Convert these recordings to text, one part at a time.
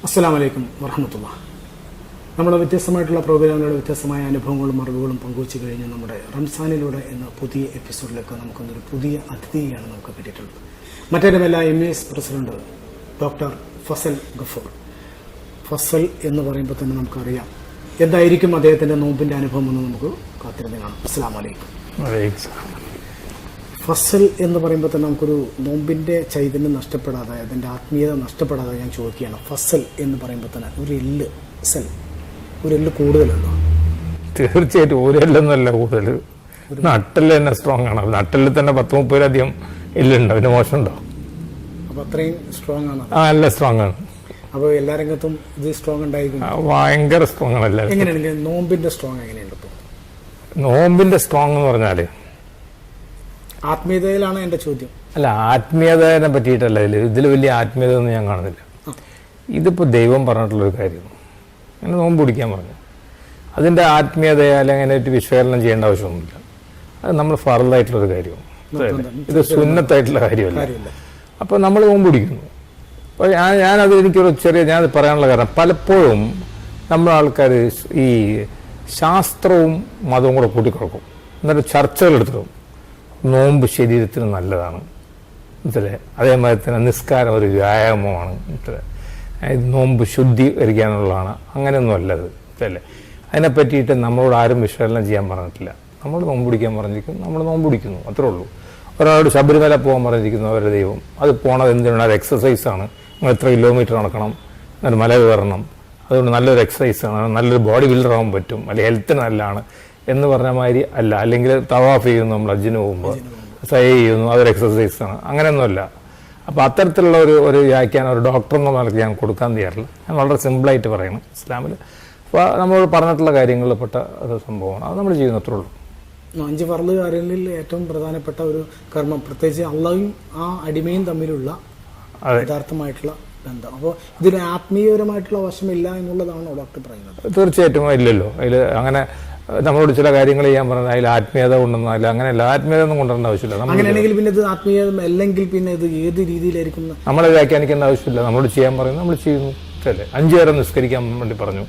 അസ്സലാമു അലൈക്കും വറഹ്മത്തുള്ളാഹി. നമ്മുടെ വ്യത്യസ്തമായിട്ടുള്ള പ്രോഗ്രാമുകളുടെ വ്യത്യസ്തമായ അനുഭവങ്ങളും അറിവുകളും പങ്കുവച്ച് കഴിഞ്ഞ് നമ്മുടെ റംസാനിലൂടെ എന്ന പുതിയ എപ്പിസോഡിലേക്ക് നമുക്കൊന്നൊരു പുതിയ അതിഥിയാണ് നമുക്ക് കിട്ടിയിട്ടുള്ളത്. മറ്റൊരുമല്ല MES president doctor Fazal Gafoor. Fazal എന്ന് പറയുമ്പോൾ തന്നെ നമുക്കറിയാം എന്തായിരിക്കും അദ്ദേഹത്തിന്റെ നോമ്പിന്റെ അനുഭവം എന്ന് നമുക്ക് കാത്തിരുന്ന് കാണാം. അസ്സലാമു അലൈക്കും. ഫസൽ എന്ന് പറയുമ്പോൾ തന്നെ നമുക്കൊരു നോമ്പിന്റെ ചൈതന്യം നഷ്ടപ്പെടാതെ, അതിന്റെ ആത്മീയത നഷ്ടപ്പെടാതെ ഞാൻ ചോദിക്കുകയാണ്, ഫസൽ എന്ന് പറയുമ്പോൾ തന്നെ ഒരു എല്ല് കൂടുതലുണ്ടോ? തീർച്ചയായിട്ടും ഒരു എല്ലൊന്നുമല്ല കൂടുതൽ, നട്ടല് തന്നെ സ്ട്രോങ് ആണ്. നട്ടലിൽ തന്നെ 10-30 എല്ലുണ്ടോ, പിന്നെ മോശമുണ്ടോ? അപ്പൊ അത്രയും സ്ട്രോങ് ആണ്. നല്ല സ്ട്രോങ് ആണ്. അപ്പൊ എല്ലാ രംഗത്തും ഇത് സ്ട്രോങ് ഉണ്ടായിരിക്കും. ഭയങ്കര സ്ട്രോങ് ആണ്. എല്ലാവരും എങ്ങനെയാണ് നോമ്പിന്റെ സ്ട്രോങ് എങ്ങനെയുണ്ട്? നോമ്പിന്റെ സ്ട്രോങ് എന്ന് പറഞ്ഞാല് ആത്മീയതയിലാണ് എന്റെ ചോദ്യം. അല്ല, ആത്മീയതയെ പറ്റിയിട്ടല്ല. ഇതിൽ വലിയ ആത്മീയത ഒന്നും ഞാൻ കാണുന്നില്ല. ഇതിപ്പോ ദൈവം പറഞ്ഞിട്ടുള്ളൊരു കാര്യം. അങ്ങനെ നോമ്പ് പിടിക്കാൻ പറഞ്ഞു, അതിന്റെ ആത്മീയതയെ അല്ലെങ്കിൽ അങ്ങനെ വിശകലനം ചെയ്യേണ്ട ആവശ്യമൊന്നുമില്ല. അത് നമ്മൾ ഫർദായിട്ടുള്ളൊരു കാര്യമാണ്. ഇത് സുന്നത്തായിട്ടുള്ള കാര്യമല്ല. അപ്പൊ നമ്മൾ നോമ്പ് പിടിക്കുന്നു. അപ്പോൾ ഞാനത് എനിക്കൊരു ഞാൻ പറയാനുള്ള കാരണം, പലപ്പോഴും നമ്മുടെ ആൾക്കാർ ഈ ശാസ്ത്രവും മതവും കൂടെ കൂട്ടിക്കൊടുക്കും. എന്നിട്ട് ചർച്ചകൾ എടുത്തിടും. നോമ്പ് ശരീരത്തിന് നല്ലതാണ്, മനസ്സിലെ. അതേമാതിരി തന്നെ നിസ്കാരം ഒരു വ്യായാമമാണ്, മനസ്സിലെ. നോമ്പ് ശുദ്ധീകരിക്കാനുള്ളതാണ്. അങ്ങനെയൊന്നും അല്ലത്, മനസ്സിലെ. അതിനെ പറ്റിയിട്ട് നമ്മളോട് ആരും വിശകലനം ചെയ്യാൻ പറഞ്ഞിട്ടില്ല. നമ്മൾ നോമ്പ് പിടിക്കാൻ പറഞ്ഞിരിക്കും, നമ്മൾ നോമ്പ് പിടിക്കുന്നു, അത്രേ ഉള്ളൂ. ഒരാളോട് ശബരിമല പോകാൻ പറഞ്ഞിരിക്കുന്നു അവരുടെ ദൈവം. അത് പോണത് എന്തിനാണ്? അത് എക്സസൈസാണ്. നിങ്ങൾ എത്ര കിലോമീറ്റർ നടക്കണം, എന്നിട്ട് മല കയറണം, അതുകൊണ്ട് നല്ലൊരു എക്സസൈസാണ്, നല്ലൊരു ബോഡി ബിൽഡർ ആകാൻ പറ്റും, അല്ലെങ്കിൽ ഹെൽത്തിന് നല്ലതാണ് എന്ന് പറഞ്ഞ മാതിരി അല്ല. അല്ലെങ്കിൽ തവാഫ് ചെയ്യുന്നു, നമ്മൾ ഹജ്ജിന് പോകുമ്പോൾ സൈ ചെയ്യുന്നു, അതൊരു എക്സസൈസാണ്. അങ്ങനെയൊന്നുമല്ല. അപ്പോൾ അത്തരത്തിലുള്ള ഒരു വ്യാഖ്യാനം ഒരു ഡോക്ടർ എന്ന നിലയ്ക്ക് ഞാൻ കൊടുക്കാൻ തയ്യാറില്ല. ഞാൻ വളരെ സിമ്പിളായിട്ട് പറയണം. ഇസ്ലാമിൽ അപ്പോൾ നമ്മൾ പറഞ്ഞിട്ടുള്ള കാര്യങ്ങളിൽ പെട്ട ഒരു സംഭവമാണ്. അത് നമ്മൾ ചെയ്യുന്ന അത്രേ ഉള്ളൂ. 5 ഫർള് കാര്യങ്ങളിൽ ഏറ്റവും പ്രധാനപ്പെട്ട ഒരു കർമ്മം, പ്രത്യേകിച്ച് അള്ളാഹും ആ അടിമയും തമ്മിലുള്ള യഥാർത്ഥമായിട്ടുള്ള ബന്ധം. അപ്പോൾ ഇതിന് ആത്മീയപരമായിട്ടുള്ള വശമില്ല എന്നുള്ളതാണോ ഡോക്ടർ പറയുന്നത്? തീർച്ചയായിട്ടും ഇല്ലല്ലോ. അതിൽ അങ്ങനെ നമ്മളോട് ചില കാര്യങ്ങൾ ചെയ്യാൻ പറഞ്ഞാൽ അതിൽ ആത്മീയത കൊണ്ടൊന്നും അല്ല. അങ്ങനെയല്ല, ആത്മീയത ഒന്നും കൊണ്ടുവരേണ്ട ആവശ്യമില്ല. അങ്ങനെയാണെങ്കിൽ പിന്നെ ഇത് ആത്മീയത അല്ലെങ്കിൽ പിന്നെ ഇത് ഏത് രീതിയിലായിരിക്കും? നമ്മളെ വ്യാഖ്യാനിക്കേണ്ട ആവശ്യമില്ല. നമ്മളോട് ചെയ്യാൻ പറയുന്നത് നമ്മൾ ചെയ്യുന്നു. അല്ലേ, 5 നേരം നിസ്കരിക്കാൻ വേണ്ടി പറഞ്ഞു,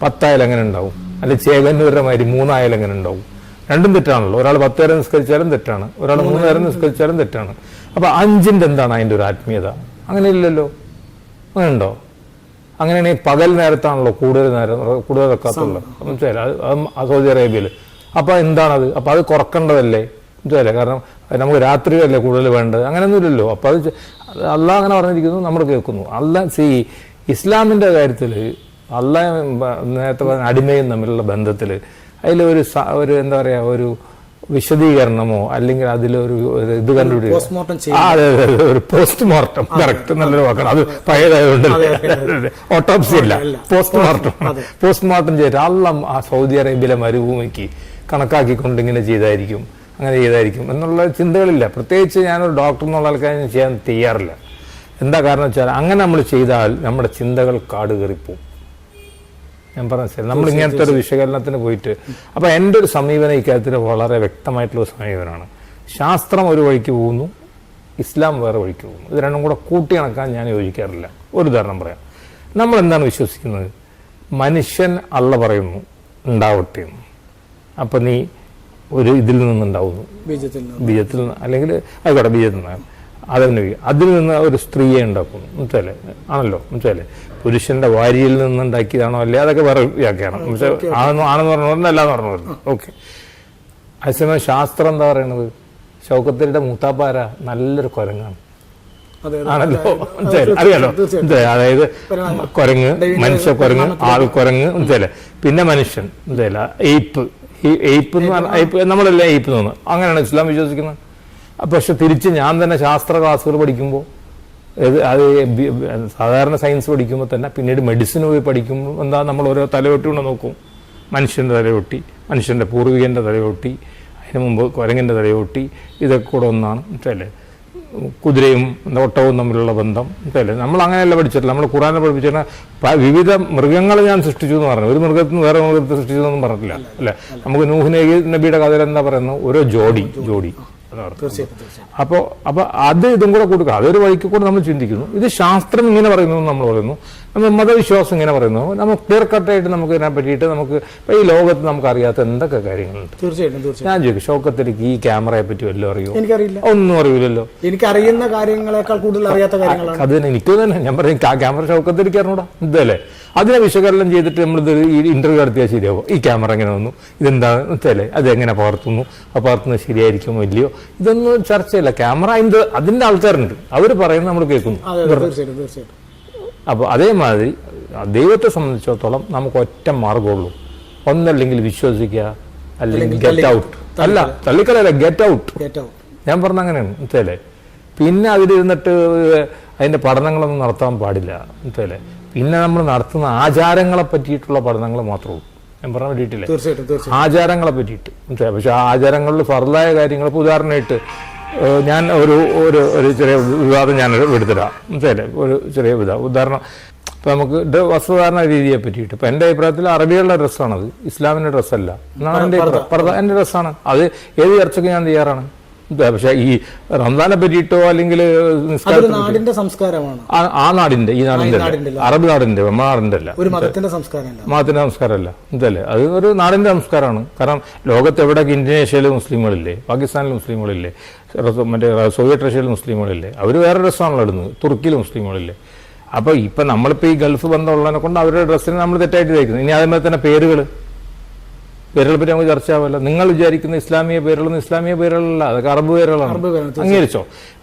10 ആയാലും എങ്ങനെ ഉണ്ടാവും? അല്ലെങ്കിൽ ചേകന്നൂരുടെ മാതിരി 3 ആയാലും എങ്ങനെ ഉണ്ടാവും? രണ്ടും തെറ്റാണല്ലോ. ഒരാൾ 10 നേരം നിസ്കരിച്ചാലും തെറ്റാണ്, ഒരാൾ 3 നേരം നിസ്കരിച്ചാലും തെറ്റാണ്. അപ്പൊ 5ന്റെ എന്താണ് അതിന്റെ ഒരു ആത്മീയത? അങ്ങനെ ഇല്ലല്ലോ. അങ്ങനെ ഉണ്ടോ? അങ്ങനെയാണെങ്കിൽ പകൽ നേരത്താണല്ലോ കൂടുതൽ വെക്കാത്തുള്ളത്, മനസ്സിലായി, സൗദി അറേബ്യയിൽ. അപ്പൊ എന്താണത്? അപ്പൊ അത് കുറക്കേണ്ടതല്ലേ, മനസ്സിലായില്ലേ? കാരണം നമുക്ക് രാത്രിയല്ലേ കൂടുതൽ വേണ്ടത്. അങ്ങനെയൊന്നുമില്ലല്ലോ. അപ്പൊ അത് അള്ളാഹ് അങ്ങനെ പറഞ്ഞിരിക്കുന്നു, നമ്മൾ കേൾക്കുന്നു. ഇസ്ലാമിന്റെ കാര്യത്തിൽ അള്ളാഹ് നേരത്തെ പറഞ്ഞ അടിമയും തമ്മിലുള്ള ബന്ധത്തിൽ അതിലൊരു എന്താ പറയാ, ഒരു വിശദീകരണമോ അല്ലെങ്കിൽ അതിലൊരു ഇത് കണ്ടുപിടിക്കുക. അതെ, ഒരു പോസ്റ്റ്മോർട്ടം. കറക്റ്റ്, നല്ലൊരു വാക്കാണ്. അത് പഴയതായതുകൊണ്ട് ഓട്ടോപ്സി അല്ല, പോസ്റ്റ്മോർട്ടം. പോസ്റ്റ്മോർട്ടം ചെയ്തിട്ട് അള്ളാഹ് ആ സൗദി അറേബ്യയിലെ മരുഭൂമിക്ക് കണക്കാക്കിക്കൊണ്ട് ഇങ്ങനെ ചെയ്തായിരിക്കും, അങ്ങനെ ചെയ്തായിരിക്കും എന്നുള്ള ചിന്തകളില്ല. പ്രത്യേകിച്ച് ഞാനൊരു ഡോക്ടർ എന്നുള്ള ആൾക്കാർ ചെയ്യാൻ തയ്യാറില്ല. എന്താ കാരണം വെച്ചാൽ അങ്ങനെ നമ്മൾ ചെയ്താൽ നമ്മുടെ ചിന്തകൾ കാട് കയറിപ്പോവും. ഞാൻ പറഞ്ഞ നമ്മൾ ഇങ്ങനത്തെ ഒരു വിശകലനത്തിന് പോയിട്ട്, അപ്പൊ എൻ്റെ ഒരു സമീപനം ഇക്കാര്യത്തിൽ വളരെ വ്യക്തമായിട്ടുള്ള ഒരു സമീപനമാണ്. ശാസ്ത്രം ഒരു വഴിക്ക് പോകുന്നു, ഇസ്ലാം വേറെ വഴിക്ക് പോകുന്നു. ഇത് രണ്ടും കൂടെ കൂട്ടി കണക്കാൻ ഞാൻ യോജിക്കാറില്ല. ഒരു ഉദാഹരണം പറയാം. നമ്മൾ എന്താണ് വിശ്വസിക്കുന്നത്? മനുഷ്യൻ അള്ള പറയുന്നു ഉണ്ടാവട്ടെ എന്ന്. അപ്പൊ നീ ഒരു ഇതിൽ നിന്നുണ്ടാവുന്നു, ബീജത്തിൽ നിന്ന്, അല്ലെങ്കിൽ ആയിക്കോട്ടെ ബീജത്തിൽ നിന്ന്, അതിൽ നിന്ന് ഒരു സ്ത്രീയെ ഉണ്ടാക്കുന്നു, മനസ്സിലെ ആണല്ലോ, മനസ്സിലെ. പുരുഷന്റെ വാരിയിൽ നിന്നുണ്ടാക്കിയതാണോ അല്ലേ, അതൊക്കെ വേറെ വ്യാഖ്യാനം. ആണെന്ന് പറഞ്ഞ അല്ലാന്ന് പറഞ്ഞു. ഓക്കെ. അതേസമയം ശാസ്ത്രം എന്താ പറയണത്? ശൗക്കത്തിന്റെ മൂത്താപ്പാര നല്ലൊരു കുരങ്ങാണ്, ആണല്ലോ, അറിയാലോ. അതായത് കുരങ്ങ്, മനുഷ്യ കുരങ്ങ്, ആൾ കുരങ്ങ്, മനസ്സിലെ. പിന്നെ മനുഷ്യൻ, മനസ്സില. എയ്പ്പ് എന്ന് പറഞ്ഞാൽ നമ്മളെല്ലാം എയ്പ്പ് തോന്നുന്നു. അങ്ങനെയാണ് ഇസ്ലാം വിശ്വസിക്കുന്നത്. പക്ഷെ തിരിച്ച് ഞാൻ തന്നെ ശാസ്ത്ര ക്ലാസ്സുകൾ പഠിക്കുമ്പോൾ, അത് സാധാരണ സയൻസ് പഠിക്കുമ്പോൾ തന്നെ പിന്നീട് മെഡിസിൻ പോയി പഠിക്കുമ്പോൾ എന്താ, നമ്മൾ ഓരോ തലയൊട്ടി കൊണ്ട് നോക്കും. മനുഷ്യൻ്റെ തലയൊട്ടി, മനുഷ്യൻ്റെ പൂർവികൻ്റെ തലയൊട്ടി, അതിന് മുമ്പ് കുരങ്ങൻ്റെ തലയൊട്ടി, ഇതൊക്കെ കൂടെ ഒന്നാണ്, മനസ്സിലല്ലേ. കുതിരയും ഒട്ടകവും തമ്മിലുള്ള ബന്ധം, മനസ്സിലല്ലേ. നമ്മൾ അങ്ങനെയല്ല പഠിച്ചിട്ടില്ല. നമ്മൾ ഖുറാനെ പഠിപ്പിച്ചിട്ട് വിവിധ മൃഗങ്ങളെ ഞാൻ സൃഷ്ടിച്ചു എന്ന് പറഞ്ഞു. ഒരു മൃഗത്തിൽ നിന്ന് വേറെ മൃഗത്തെ സൃഷ്ടിച്ചു എന്നൊന്നും പറഞ്ഞിട്ടില്ല, അല്ലേ. നമുക്ക് നൂഹ് നബിയുടെ കഥയിൽ എന്താ പറയുന്നത്? ഓരോ ജോഡി എന്ന് പറയുന്നത്. അപ്പോൾ അത് ഇതും കൂടെ കൊടുക്കുക, അതൊരു വഴിക്ക് കൂടെ നമ്മൾ ചിന്തിക്കുന്നു. ഇത് ശാസ്ത്രം ഇങ്ങനെ പറയുന്നു നമ്മൾ പറയുന്നു, നമ്മൾ മതവിശ്വാസം ഇങ്ങനെ പറയുന്നു, നമുക്ക് ക്ലിയർ കട്ടായിട്ട് നമുക്ക് ഇതിനെ പറ്റിയിട്ട് നമുക്ക് ഇപ്പൊ ഈ ലോകത്ത് നമുക്ക് അറിയാത്ത എന്തൊക്കെ കാര്യങ്ങളുണ്ട്. തീർച്ചയായിട്ടും ഞാൻ ചോദിക്കും, ഷൗക്കത്തിലേക്ക് ഈ ക്യാമറയെ പറ്റി വല്ലതും അറിയോ? എനിക്കറിയില്ല, ഒന്നും അറിയില്ലല്ലോ. എനിക്ക് അറിയുന്ന കാര്യങ്ങളെക്കാൾ കൂടുതൽ അറിയാത്ത കാര്യങ്ങളാണ്. അത് എനിക്ക് തന്നെ ഞാൻ പറയും, ആ ക്യാമറ ഷൗക്കത്തിലേക്ക് അറിഞ്ഞൂടാ ഇതല്ലേ. അതിനെ വിശകലനം ചെയ്തിട്ട് നമ്മളിത് ഈ ഇന്റർവ്യൂ നടത്തിയാൽ ശരിയാവും. ഈ ക്യാമറ എങ്ങനെ വന്നു, ഇതെന്താണ് അല്ലേ, അതെങ്ങനെ പകർത്തുന്നു, ആ പകർത്തുന്നത് ശരിയായിരിക്കുമോ ഇല്ലയോ, ഇതൊന്നും ചർച്ചയില്ല. ക്യാമറ അതിന്റെ ആൾക്കാരുണ്ട്, അവർ പറയുന്നത് നമ്മൾ കേൾക്കുന്നു. അപ്പോൾ അതേമാതിരി ദൈവത്തെ സംബന്ധിച്ചിടത്തോളം നമുക്ക് ഒറ്റ മാർഗമുള്ളൂ, ഒന്നല്ലെങ്കിൽ വിശ്വസിക്കുക, അല്ലെങ്കിൽ ഗെറ്റ് ഔട്ട്. അല്ല തള്ളിക്കളയല്ല, ഗെറ്റ് ഔട്ട്. ഞാൻ പറഞ്ഞ അങ്ങനെയാണ് മനസ്സിലല്ലേ. പിന്നെ അതിലിരുന്നിട്ട് അതിന്റെ പഠനങ്ങളൊന്നും നടത്താൻ പാടില്ല മനസ്സിലല്ലേ. പിന്നെ നമ്മൾ നടത്തുന്ന ആചാരങ്ങളെ പറ്റിയിട്ടുള്ള പഠനങ്ങൾ മാത്രമേ ഉള്ളൂ. ഞാൻ പറയാൻ വേണ്ടിയിട്ടില്ലേ, ആചാരങ്ങളെ പറ്റിയിട്ട് മനസ്സിലായി. പക്ഷെ ആ ആചാരങ്ങളിൽ ഫർലായ കാര്യങ്ങൾ, ഇപ്പോൾ ഉദാഹരണമായിട്ട് ഞാൻ ഒരു ചെറിയ വിവാദം ഞാൻ എടുത്തിടാം മനസ്സിലല്ലേ. ഒരു ചെറിയ ഉദാഹരണം, ഇപ്പം നമുക്ക് വസ്ത്രധാരണ രീതിയെ പറ്റിയിട്ട് ഇപ്പം എൻ്റെ അഭിപ്രായത്തിൽ അറബികളുടെ ഡ്രസ്സാണത്, ഇസ്ലാമിൻ്റെ ഡ്രസ്സല്ല എന്നാണ് എൻ്റെ അഭിപ്രായം. എൻ്റെ ഡ്രസ്സാണ് അത്, ഏത് ചർച്ചയ്ക്ക് ഞാൻ തയ്യാറാണ്. പക്ഷെ ഈ റംസാനെ പറ്റിയിട്ടോ അല്ലെങ്കിൽ നാടിന്റെ സംസ്കാരമാണ്, ആ നാടിന്റെ, ഈ നാടിന്റെ, അറബ് നാടിന്റെ, നമ്മുടെ നാടിന്റെ അല്ല, മതത്തിന്റെ സംസ്കാരമല്ല ഇതല്ലേ. അത് ഒരു നാടിന്റെ സംസ്കാരമാണ്. കാരണം ലോകത്ത് എവിടെയൊക്കെ ഇന്തോനേഷ്യയിൽ മുസ്ലിമുകളില്ലേ, പാകിസ്ഥാനിൽ മുസ്ലിമുകളില്ലേ, മറ്റേ സോവിയറ്റ് റഷ്യയിൽ മുസ്ലിമുകളില്ലേ, അവർ വേറെ ഡ്രസ്സാണല്ലോ ഇടുന്നത്, തുർക്കിയിൽ മുസ്ലിമുകളില്ലേ. അപ്പോൾ ഇപ്പം നമ്മളിപ്പോൾ ഈ ഗൾഫ് ബന്ധമുള്ളതിനെ കൊണ്ട് അവരുടെ ഡ്രസ്സിനെ നമ്മൾ തെറ്റായിട്ട് തയ്ക്കുന്നത്. ഇനി അതേപോലെ തന്നെ പേരുകളെ പറ്റി നമുക്ക് ചർച്ച ആവുമല്ലോ. നിങ്ങൾ വിചാരിക്കുന്ന ഇസ്ലാമിക പേരുകളൊന്നും ഇസ്ലാമിക പേരുകളല്ല, അതൊക്കെ അറബ് പേരുകളാണ്. അംഗീകരിച്ചോ?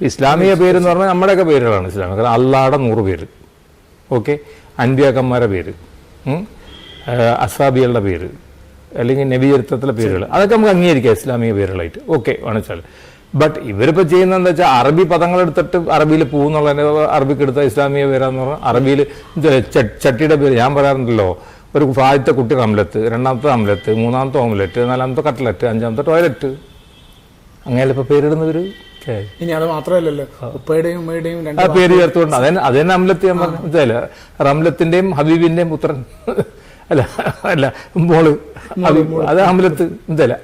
ഇസ്ലാമിക പേരെന്ന് പറഞ്ഞാൽ നമ്മുടെയൊക്കെ പേരുകളാണ് ഇസ്ലാമിക. അള്ളാടെ 100 പേര്, ഓക്കെ, അൻബിയാക്കന്മാരുടെ പേര്, അസാബികളുടെ പേര്, അല്ലെങ്കിൽ നബി ചരിത്രത്തിലെ പേരുകൾ, അതൊക്കെ നമുക്ക് അംഗീകരിക്കാം ഇസ്ലാമിക പേരുകളായിട്ട്, ഓക്കെ വേണമെച്ചാൽ. ബട്ട് ഇവരിപ്പോൾ ചെയ്യുന്നത് എന്താ വെച്ചാൽ അറബി പദങ്ങൾ എടുത്തിട്ട് അറബിയിൽ പോകുന്നുള്ളതിന് അറബിക്ക് എടുത്ത ഇസ്ലാമിക പേരാന്ന് പറഞ്ഞാൽ അറബിയിൽ ചട്ടിയുടെ പേര്. ഞാൻ പറയാറുണ്ടല്ലോ, ഒരു ആദ്യത്തെ കുട്ടി റംലത്ത്, രണ്ടാമത്തെ അംലത്ത്, മൂന്നാമത്തെ ഓംലെറ്റ്, നാലാമത്തെ കട്ട്ലറ്റ്, അഞ്ചാമത്തെ ടോയ്ലറ്റ്, അങ്ങനെ ഇപ്പൊ പേരിടുന്നവര്. ഇനി അത് മാത്രമല്ലല്ലോ, ആ പേര് ചേർത്തുകൊണ്ട് അതന്നെ അംലത്ത്. ഞാൻ പറഞ്ഞ റംലത്തിന്റെയും ഹബീബിന്റെയും പുത്രൻ അല്ല അല്ല മോള് അത് അംലത്ത് എന്തല്ല.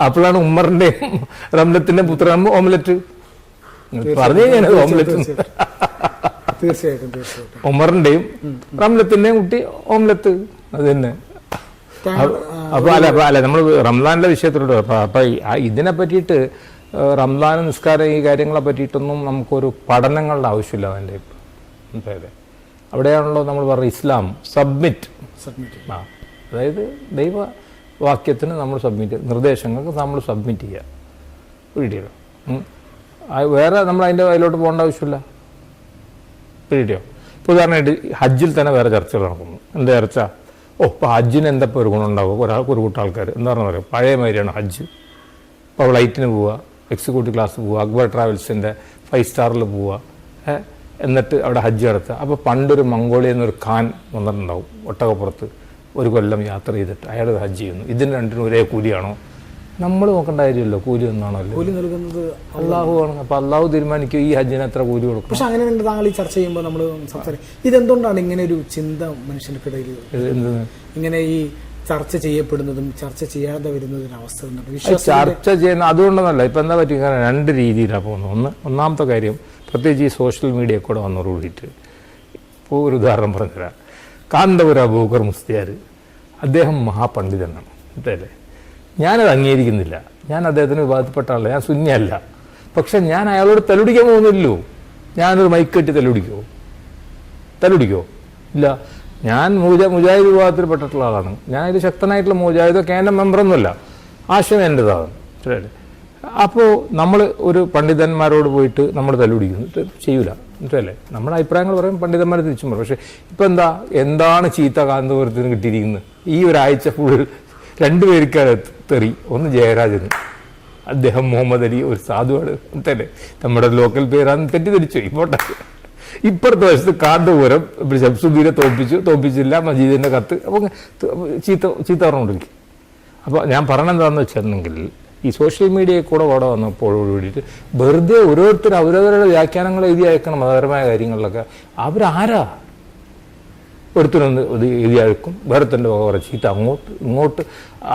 അപ്പോഴാണ് ഉമ്മറിന്റെയും റംലത്തിന്റെയും പുത്രൻ ഓംലെറ്റ് പറഞ്ഞു കഴിഞ്ഞാൽ ഓംലെറ്റ്. ഉമ്മറിന്റെയും റംലത്തിന്റെയും കുട്ടി ഓംലെറ്റ്, അത് തന്നെ. അപ്പൊ അല്ല നമ്മൾ റംസാനിന്റെ വിഷയത്തിലോട്ട് അപ്പൊ ഇതിനെ പറ്റിയിട്ട് റംസാൻ നിസ്കാരം ഈ കാര്യങ്ങളെ പറ്റിയിട്ടൊന്നും നമുക്കൊരു പഠനങ്ങളുടെ ആവശ്യമില്ല. അതിൻ്റെ അതെ അവിടെയാണല്ലോ നമ്മൾ പറയുന്നത് ഇസ്ലാം സബ്മിറ്റ്. ആ അതായത് ദൈവവാക്യത്തിന് നമ്മൾ സബ്മിറ്റ്, നിർദ്ദേശങ്ങൾക്ക് നമ്മൾ സബ്മിറ്റ് ചെയ്യുക. വീഡിയോ വേറെ നമ്മൾ അതിലോട്ട് പോകേണ്ട ആവശ്യമില്ല. വീഡിയോ ഇപ്പോൾ ഉദാഹരണമായിട്ട് ഹജ്ജിൽ തന്നെ വേറെ ചർച്ചകൾ നടക്കുന്നു. എന്താ ചർച്ച? ഇപ്പോൾ ഹജ്ജിന് എന്തൊക്കെ ഒരു ഗുണം ഉണ്ടാവും ഒരു കൂട്ടം ആൾക്കാർ എന്താണെന്ന് പറയുക, പഴയ മാതിരിയാണ് ഹജ്ജ്. ഇപ്പോൾ ഫ്ലൈറ്റിന് പോവുക, എക്സിക്യൂട്ടീവ് ക്ലാസ് പോവുക, അക്ബർ ട്രാവൽസിൻ്റെ 5 സ്റ്റാറിൽ പോവുക, എന്നിട്ട് അവിടെ ഹജ്ജ് നടത്തുക. അപ്പോൾ പണ്ടൊരു മംഗോളിയ എന്നൊരു ഖാൻ വന്നിട്ടുണ്ടാവും ഒട്ടകപ്പുറത്ത്, ഒരു കൊല്ലം യാത്ര ചെയ്തിട്ട് അയാൾ ഹജ്ജ് ചെയ്യുന്നു. ഇതിന് രണ്ടിനും ഒരേ കൂലിയാണോ? നമ്മൾ നോക്കേണ്ട കാര്യമല്ലോ, കൂലി ഒന്നാണല്ലോ, കൂലി നൽകുന്നത് അള്ളാഹു ആണ്. അപ്പോൾ അള്ളാഹു തീരുമാനിക്കും ഈ ഹജ്ജിന് എത്ര കൂലി കൊടുക്കും. പക്ഷെ അങ്ങനെ താങ്കൾ ഈ ചർച്ച ചെയ്യുമ്പോൾ നമ്മൾ ഇതെന്തുകൊണ്ടാണ് ഇങ്ങനെ ഒരു ചിന്ത മനുഷ്യർക്കിടയിൽ, ഇങ്ങനെ ഈ ചർച്ച ചെയ്യപ്പെടുന്നതും ചർച്ച ചെയ്യാതെ വരുന്നതിന് അവസ്ഥ? ചർച്ച ചെയ്യുന്ന അതുകൊണ്ടൊന്നല്ല. ഇപ്പം എന്താ പറ്റി, കാരണം 2 രീതിയിലാണ് പോകുന്നത്. ഒന്നാമത്തെ കാര്യം, പ്രത്യേകിച്ച് ഈ സോഷ്യൽ മീഡിയ കൂടെ വന്നോട് കൂടിയിട്ട്, ഇപ്പോൾ ഒരു ഉദാഹരണം പറഞ്ഞുതരാം. കാന്തപുര അബൂബക്കർ മുസ്ലിയാർ, അദ്ദേഹം മഹാപണ്ഡിതനാണ് അല്ലേ. ഞാനത് അംഗീകരിക്കുന്നില്ല, ഞാൻ അദ്ദേഹത്തിന് വിവാദപ്പെട്ട ആളല്ല, ഞാൻ സുന്നിയല്ല. പക്ഷെ ഞാൻ അയാളോട് തല്ലുടിക്കാൻ പോകുന്നില്ലല്ലോ. ഞാനൊരു മൈക്ക് കെട്ടി തല്ലുടിക്കോ? ഇല്ല. ഞാൻ മുജാഹിദ് വിഭാഗത്തിൽപ്പെട്ടിട്ടുള്ള ആളാണ്. ഞാൻ ഇത് ശക്തനായിട്ടുള്ള മുജാഹിദോ കേന്ദ്ര മെമ്പറൊന്നുമല്ല, ആശയം എൻ്റെതാണ്. ശരിയല്ലേ? അപ്പോൾ നമ്മൾ ഒരു പണ്ഡിതന്മാരോട് പോയിട്ട് നമ്മൾ തല്ലുപിടിക്കുന്നു ചെയ്യൂല. മനസ്സിലല്ലേ? നമ്മുടെ അഭിപ്രായങ്ങൾ പറയും, പണ്ഡിതന്മാരെ തിരിച്ചും പറയും. പക്ഷേ ഇപ്പം എന്താണ് ചീത്ത കാന്തപുരത്തിന് കിട്ടിയിരിക്കുന്നത്? ഈ ഒരാഴ്ച ഫുൾ 2 പേർക്കാണ് തെറി. ഒന്ന് ജയരാജന്, അദ്ദേഹം മുഹമ്മദ് അലി ഒരു സാധുവാണ് തന്നെ, നമ്മുടെ ലോക്കൽ പേരാന്ന് തെറ്റിദ്ധരിച്ചു. ഇപ്പുറത്തെ വശത്ത് കാന്തപുരം ശംസുദ്ദീനെ തോൽപ്പിച്ചില്ല, മജീദിന്റെ കത്ത്. അപ്പം ചീത്ത പറഞ്ഞുകൊണ്ടിരിക്കും. അപ്പോൾ ഞാൻ പറയണെന്താണെന്ന് വെച്ചിട്ടുണ്ടെങ്കിൽ, ഈ സോഷ്യൽ മീഡിയയിൽ കൂടെ വന്നപ്പോൾ കൂടിയിട്ട് വെറുതെ ഓരോരുത്തർ അവരവരുടെ വ്യാഖ്യാനങ്ങൾ എഴുതി അയക്കണം മതപരമായ കാര്യങ്ങളിലൊക്കെ. അവരാരാ? ഒരുത്തിനൊന്ന് ഇത് എഴുതിയാഴ്ക്കും വേറെത്തൻ്റെ വക കുറേ ചീത്ത അങ്ങോട്ട് ഇങ്ങോട്ട്.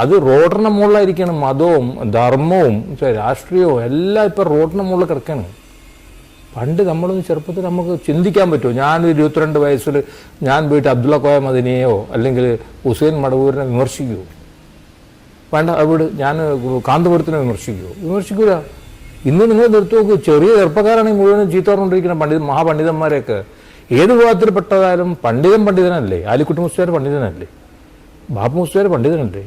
അത് റോഡിൻ്റെ മുകളിലായിരിക്കണം. മതവും ധർമ്മവും രാഷ്ട്രീയവും എല്ലാം ഇപ്പം റോഡിൻ്റെ മുകളിൽ കിടക്കുകയാണ്. പണ്ട് നമ്മളൊന്ന് ചെറുപ്പത്തിൽ നമുക്ക് ചിന്തിക്കാൻ പറ്റുമോ? ഞാൻ 22 വയസ്സിൽ ഞാൻ പോയിട്ട് അബ്ദുള്ള കോയ മദിനിയെയോ അല്ലെങ്കിൽ ഹുസൈൻ മടവൂരിനെ വിമർശിക്കുമോ? വേണ്ട, അവിടെ ഞാൻ കാന്തപുരത്തിനെ വിമർശിക്കുമോ? വിമർശിക്കൂല. ഇന്ന് നിങ്ങൾ നിർത്തി നോക്കൂ, ചെറിയ ചെറുപ്പക്കാരാണെങ്കിൽ മുഴുവനും ചീത്ത പറഞ്ഞുകൊണ്ടിരിക്കുന്ന മഹാപണ്ഡിതന്മാരെയൊക്കെ. ഏത് വിഭാഗത്തിൽപ്പെട്ടതായാലും പണ്ഡിതനല്ലേ? ആലിക്കുട്ടി മുസ്ലിയാർ പണ്ഡിതനല്ലേ? ബാബു മുസ്ലിയാർ പണ്ഡിതനല്ലേ?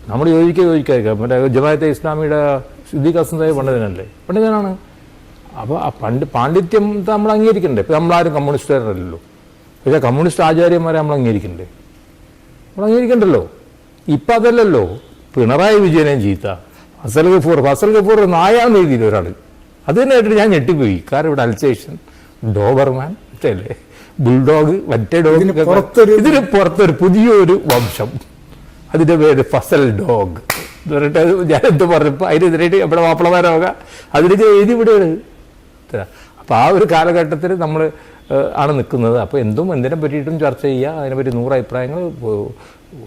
നമ്മൾ യോജിക്കാതിരിക്കാം. മറ്റേ ജമാഅത്തെ ഇസ്ലാമിയുടെ സിദ്ദീഖ് ഹസൻ സാഹിബ് പണ്ഡിതനാണ്. അപ്പോൾ ആ പാണ്ഡിത്യം നമ്മൾ അംഗീകരിക്കണ്ടേ? ഇപ്പം നമ്മളാരും കമ്മ്യൂണിസ്റ്റുകാരല്ലോ. പക്ഷേ കമ്മ്യൂണിസ്റ്റ് ആചാര്യന്മാരെ നമ്മൾ അംഗീകരിക്കണ്ടേ? നമ്മൾ അംഗീകരിക്കണ്ടല്ലോ. ഇപ്പം അതല്ലല്ലോ. പിണറായി വിജയനെയും ചീത്ത, ഫസൽ ഗഫൂർ നായാന്ന് എഴുതിയില്ല ഒരാൾ. അത് തന്നെ ആയിട്ട് ഞാൻ ഞെട്ടിപ്പോയി. കാരണം ഇവിടെ അൽസേഷൻ, ഡോബർമാൻ, അല്ലേ, ബുൾഡോഗ്, മറ്റേ ഡോഗ്, ഇതിന് പുറത്തൊരു പുതിയൊരു വംശം, അതിൻ്റെ പേര് ഫസൽ ഡോഗ് എന്ന് പറഞ്ഞിട്ട് ഞാനെന്ത് പറഞ്ഞപ്പോൾ അതിനെതിരായിട്ട് ഇവിടെ മാപ്പിളമാരാവുക അതിലേക്ക് എഴുതി വിടുകയാണ്. അപ്പോൾ ആ ഒരു കാലഘട്ടത്തിൽ നമ്മൾ ആണ് നിൽക്കുന്നത്. അപ്പോൾ എന്തിനെ പറ്റിയിട്ടും ചർച്ച ചെയ്യുക, അതിനെപ്പറ്റി 100 അഭിപ്രായങ്ങൾ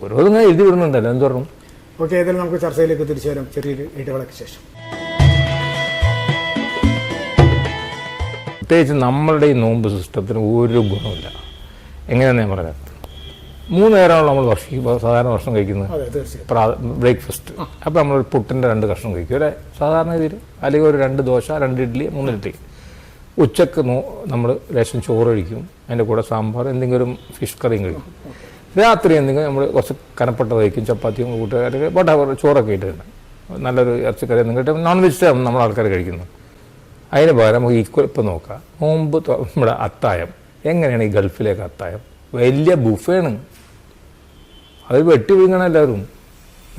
ഓരോന്നും എഴുതി വിടുന്നുണ്ടല്ലോ. എന്ത് പറഞ്ഞു? ഓക്കെ, ഏതായാലും നമുക്ക് ചർച്ചയിലേക്ക് തിരിച്ചു വരാം ചെറിയൊരു ഇടവേളയ്ക്ക് ശേഷം. പ്രത്യേകിച്ച് നമ്മളുടെ ഈ നോമ്പ് സിസ്റ്റത്തിന് ഒരു ഗുണമില്ല. എങ്ങനെയാണെന്ന് ഞാൻ പറഞ്ഞത്, 3 നേരമാണല്ലോ നമ്മൾ സാധാരണ ഭക്ഷണം കഴിക്കുന്നത്. ബ്രേക്ക്ഫാസ്റ്റ്. അപ്പോൾ നമ്മൾ പുട്ടിൻ്റെ 2 കഷ്ണം കഴിക്കും അല്ലേ സാധാരണ രീതിയിൽ, അല്ലെങ്കിൽ ഒരു 2 ദോശ, 2 ഇഡ്ഡലി, 3 ഇഡ്ഡലി. ഉച്ചക്ക് നമ്മൾ ലേശം ചോറ് കഴിക്കും, അതിൻ്റെ കൂടെ സാമ്പാർ, എന്തെങ്കിലും ഫിഷ് കറിയും കഴിക്കും. രാത്രി എന്തെങ്കിലും നമ്മൾ കുറച്ച് കനപ്പെട്ടത് കഴിക്കും, ചപ്പാത്തിയും കൂട്ടുകാരൊക്കെ ചോറൊക്കെ ഇട്ടിട്ടുണ്ട്, നല്ലൊരു ഇറച്ചിക്കറി എന്തെങ്കിലും നോൺ വെജിറ്റേറിയൻ നമ്മൾ ആൾക്കാർ കഴിക്കുന്നത്. അതിന് പകരം നമുക്ക് ഈക്വൽ ഇപ്പം നോക്കാം. നോമ്പ് നമ്മുടെ അത്തായം എങ്ങനെയാണ് ഈ ഗൾഫിലേക്ക് അത്തായം? വലിയ ബുഫേണ്. അത് വെട്ടി വീങ്ങണം എല്ലാവരും.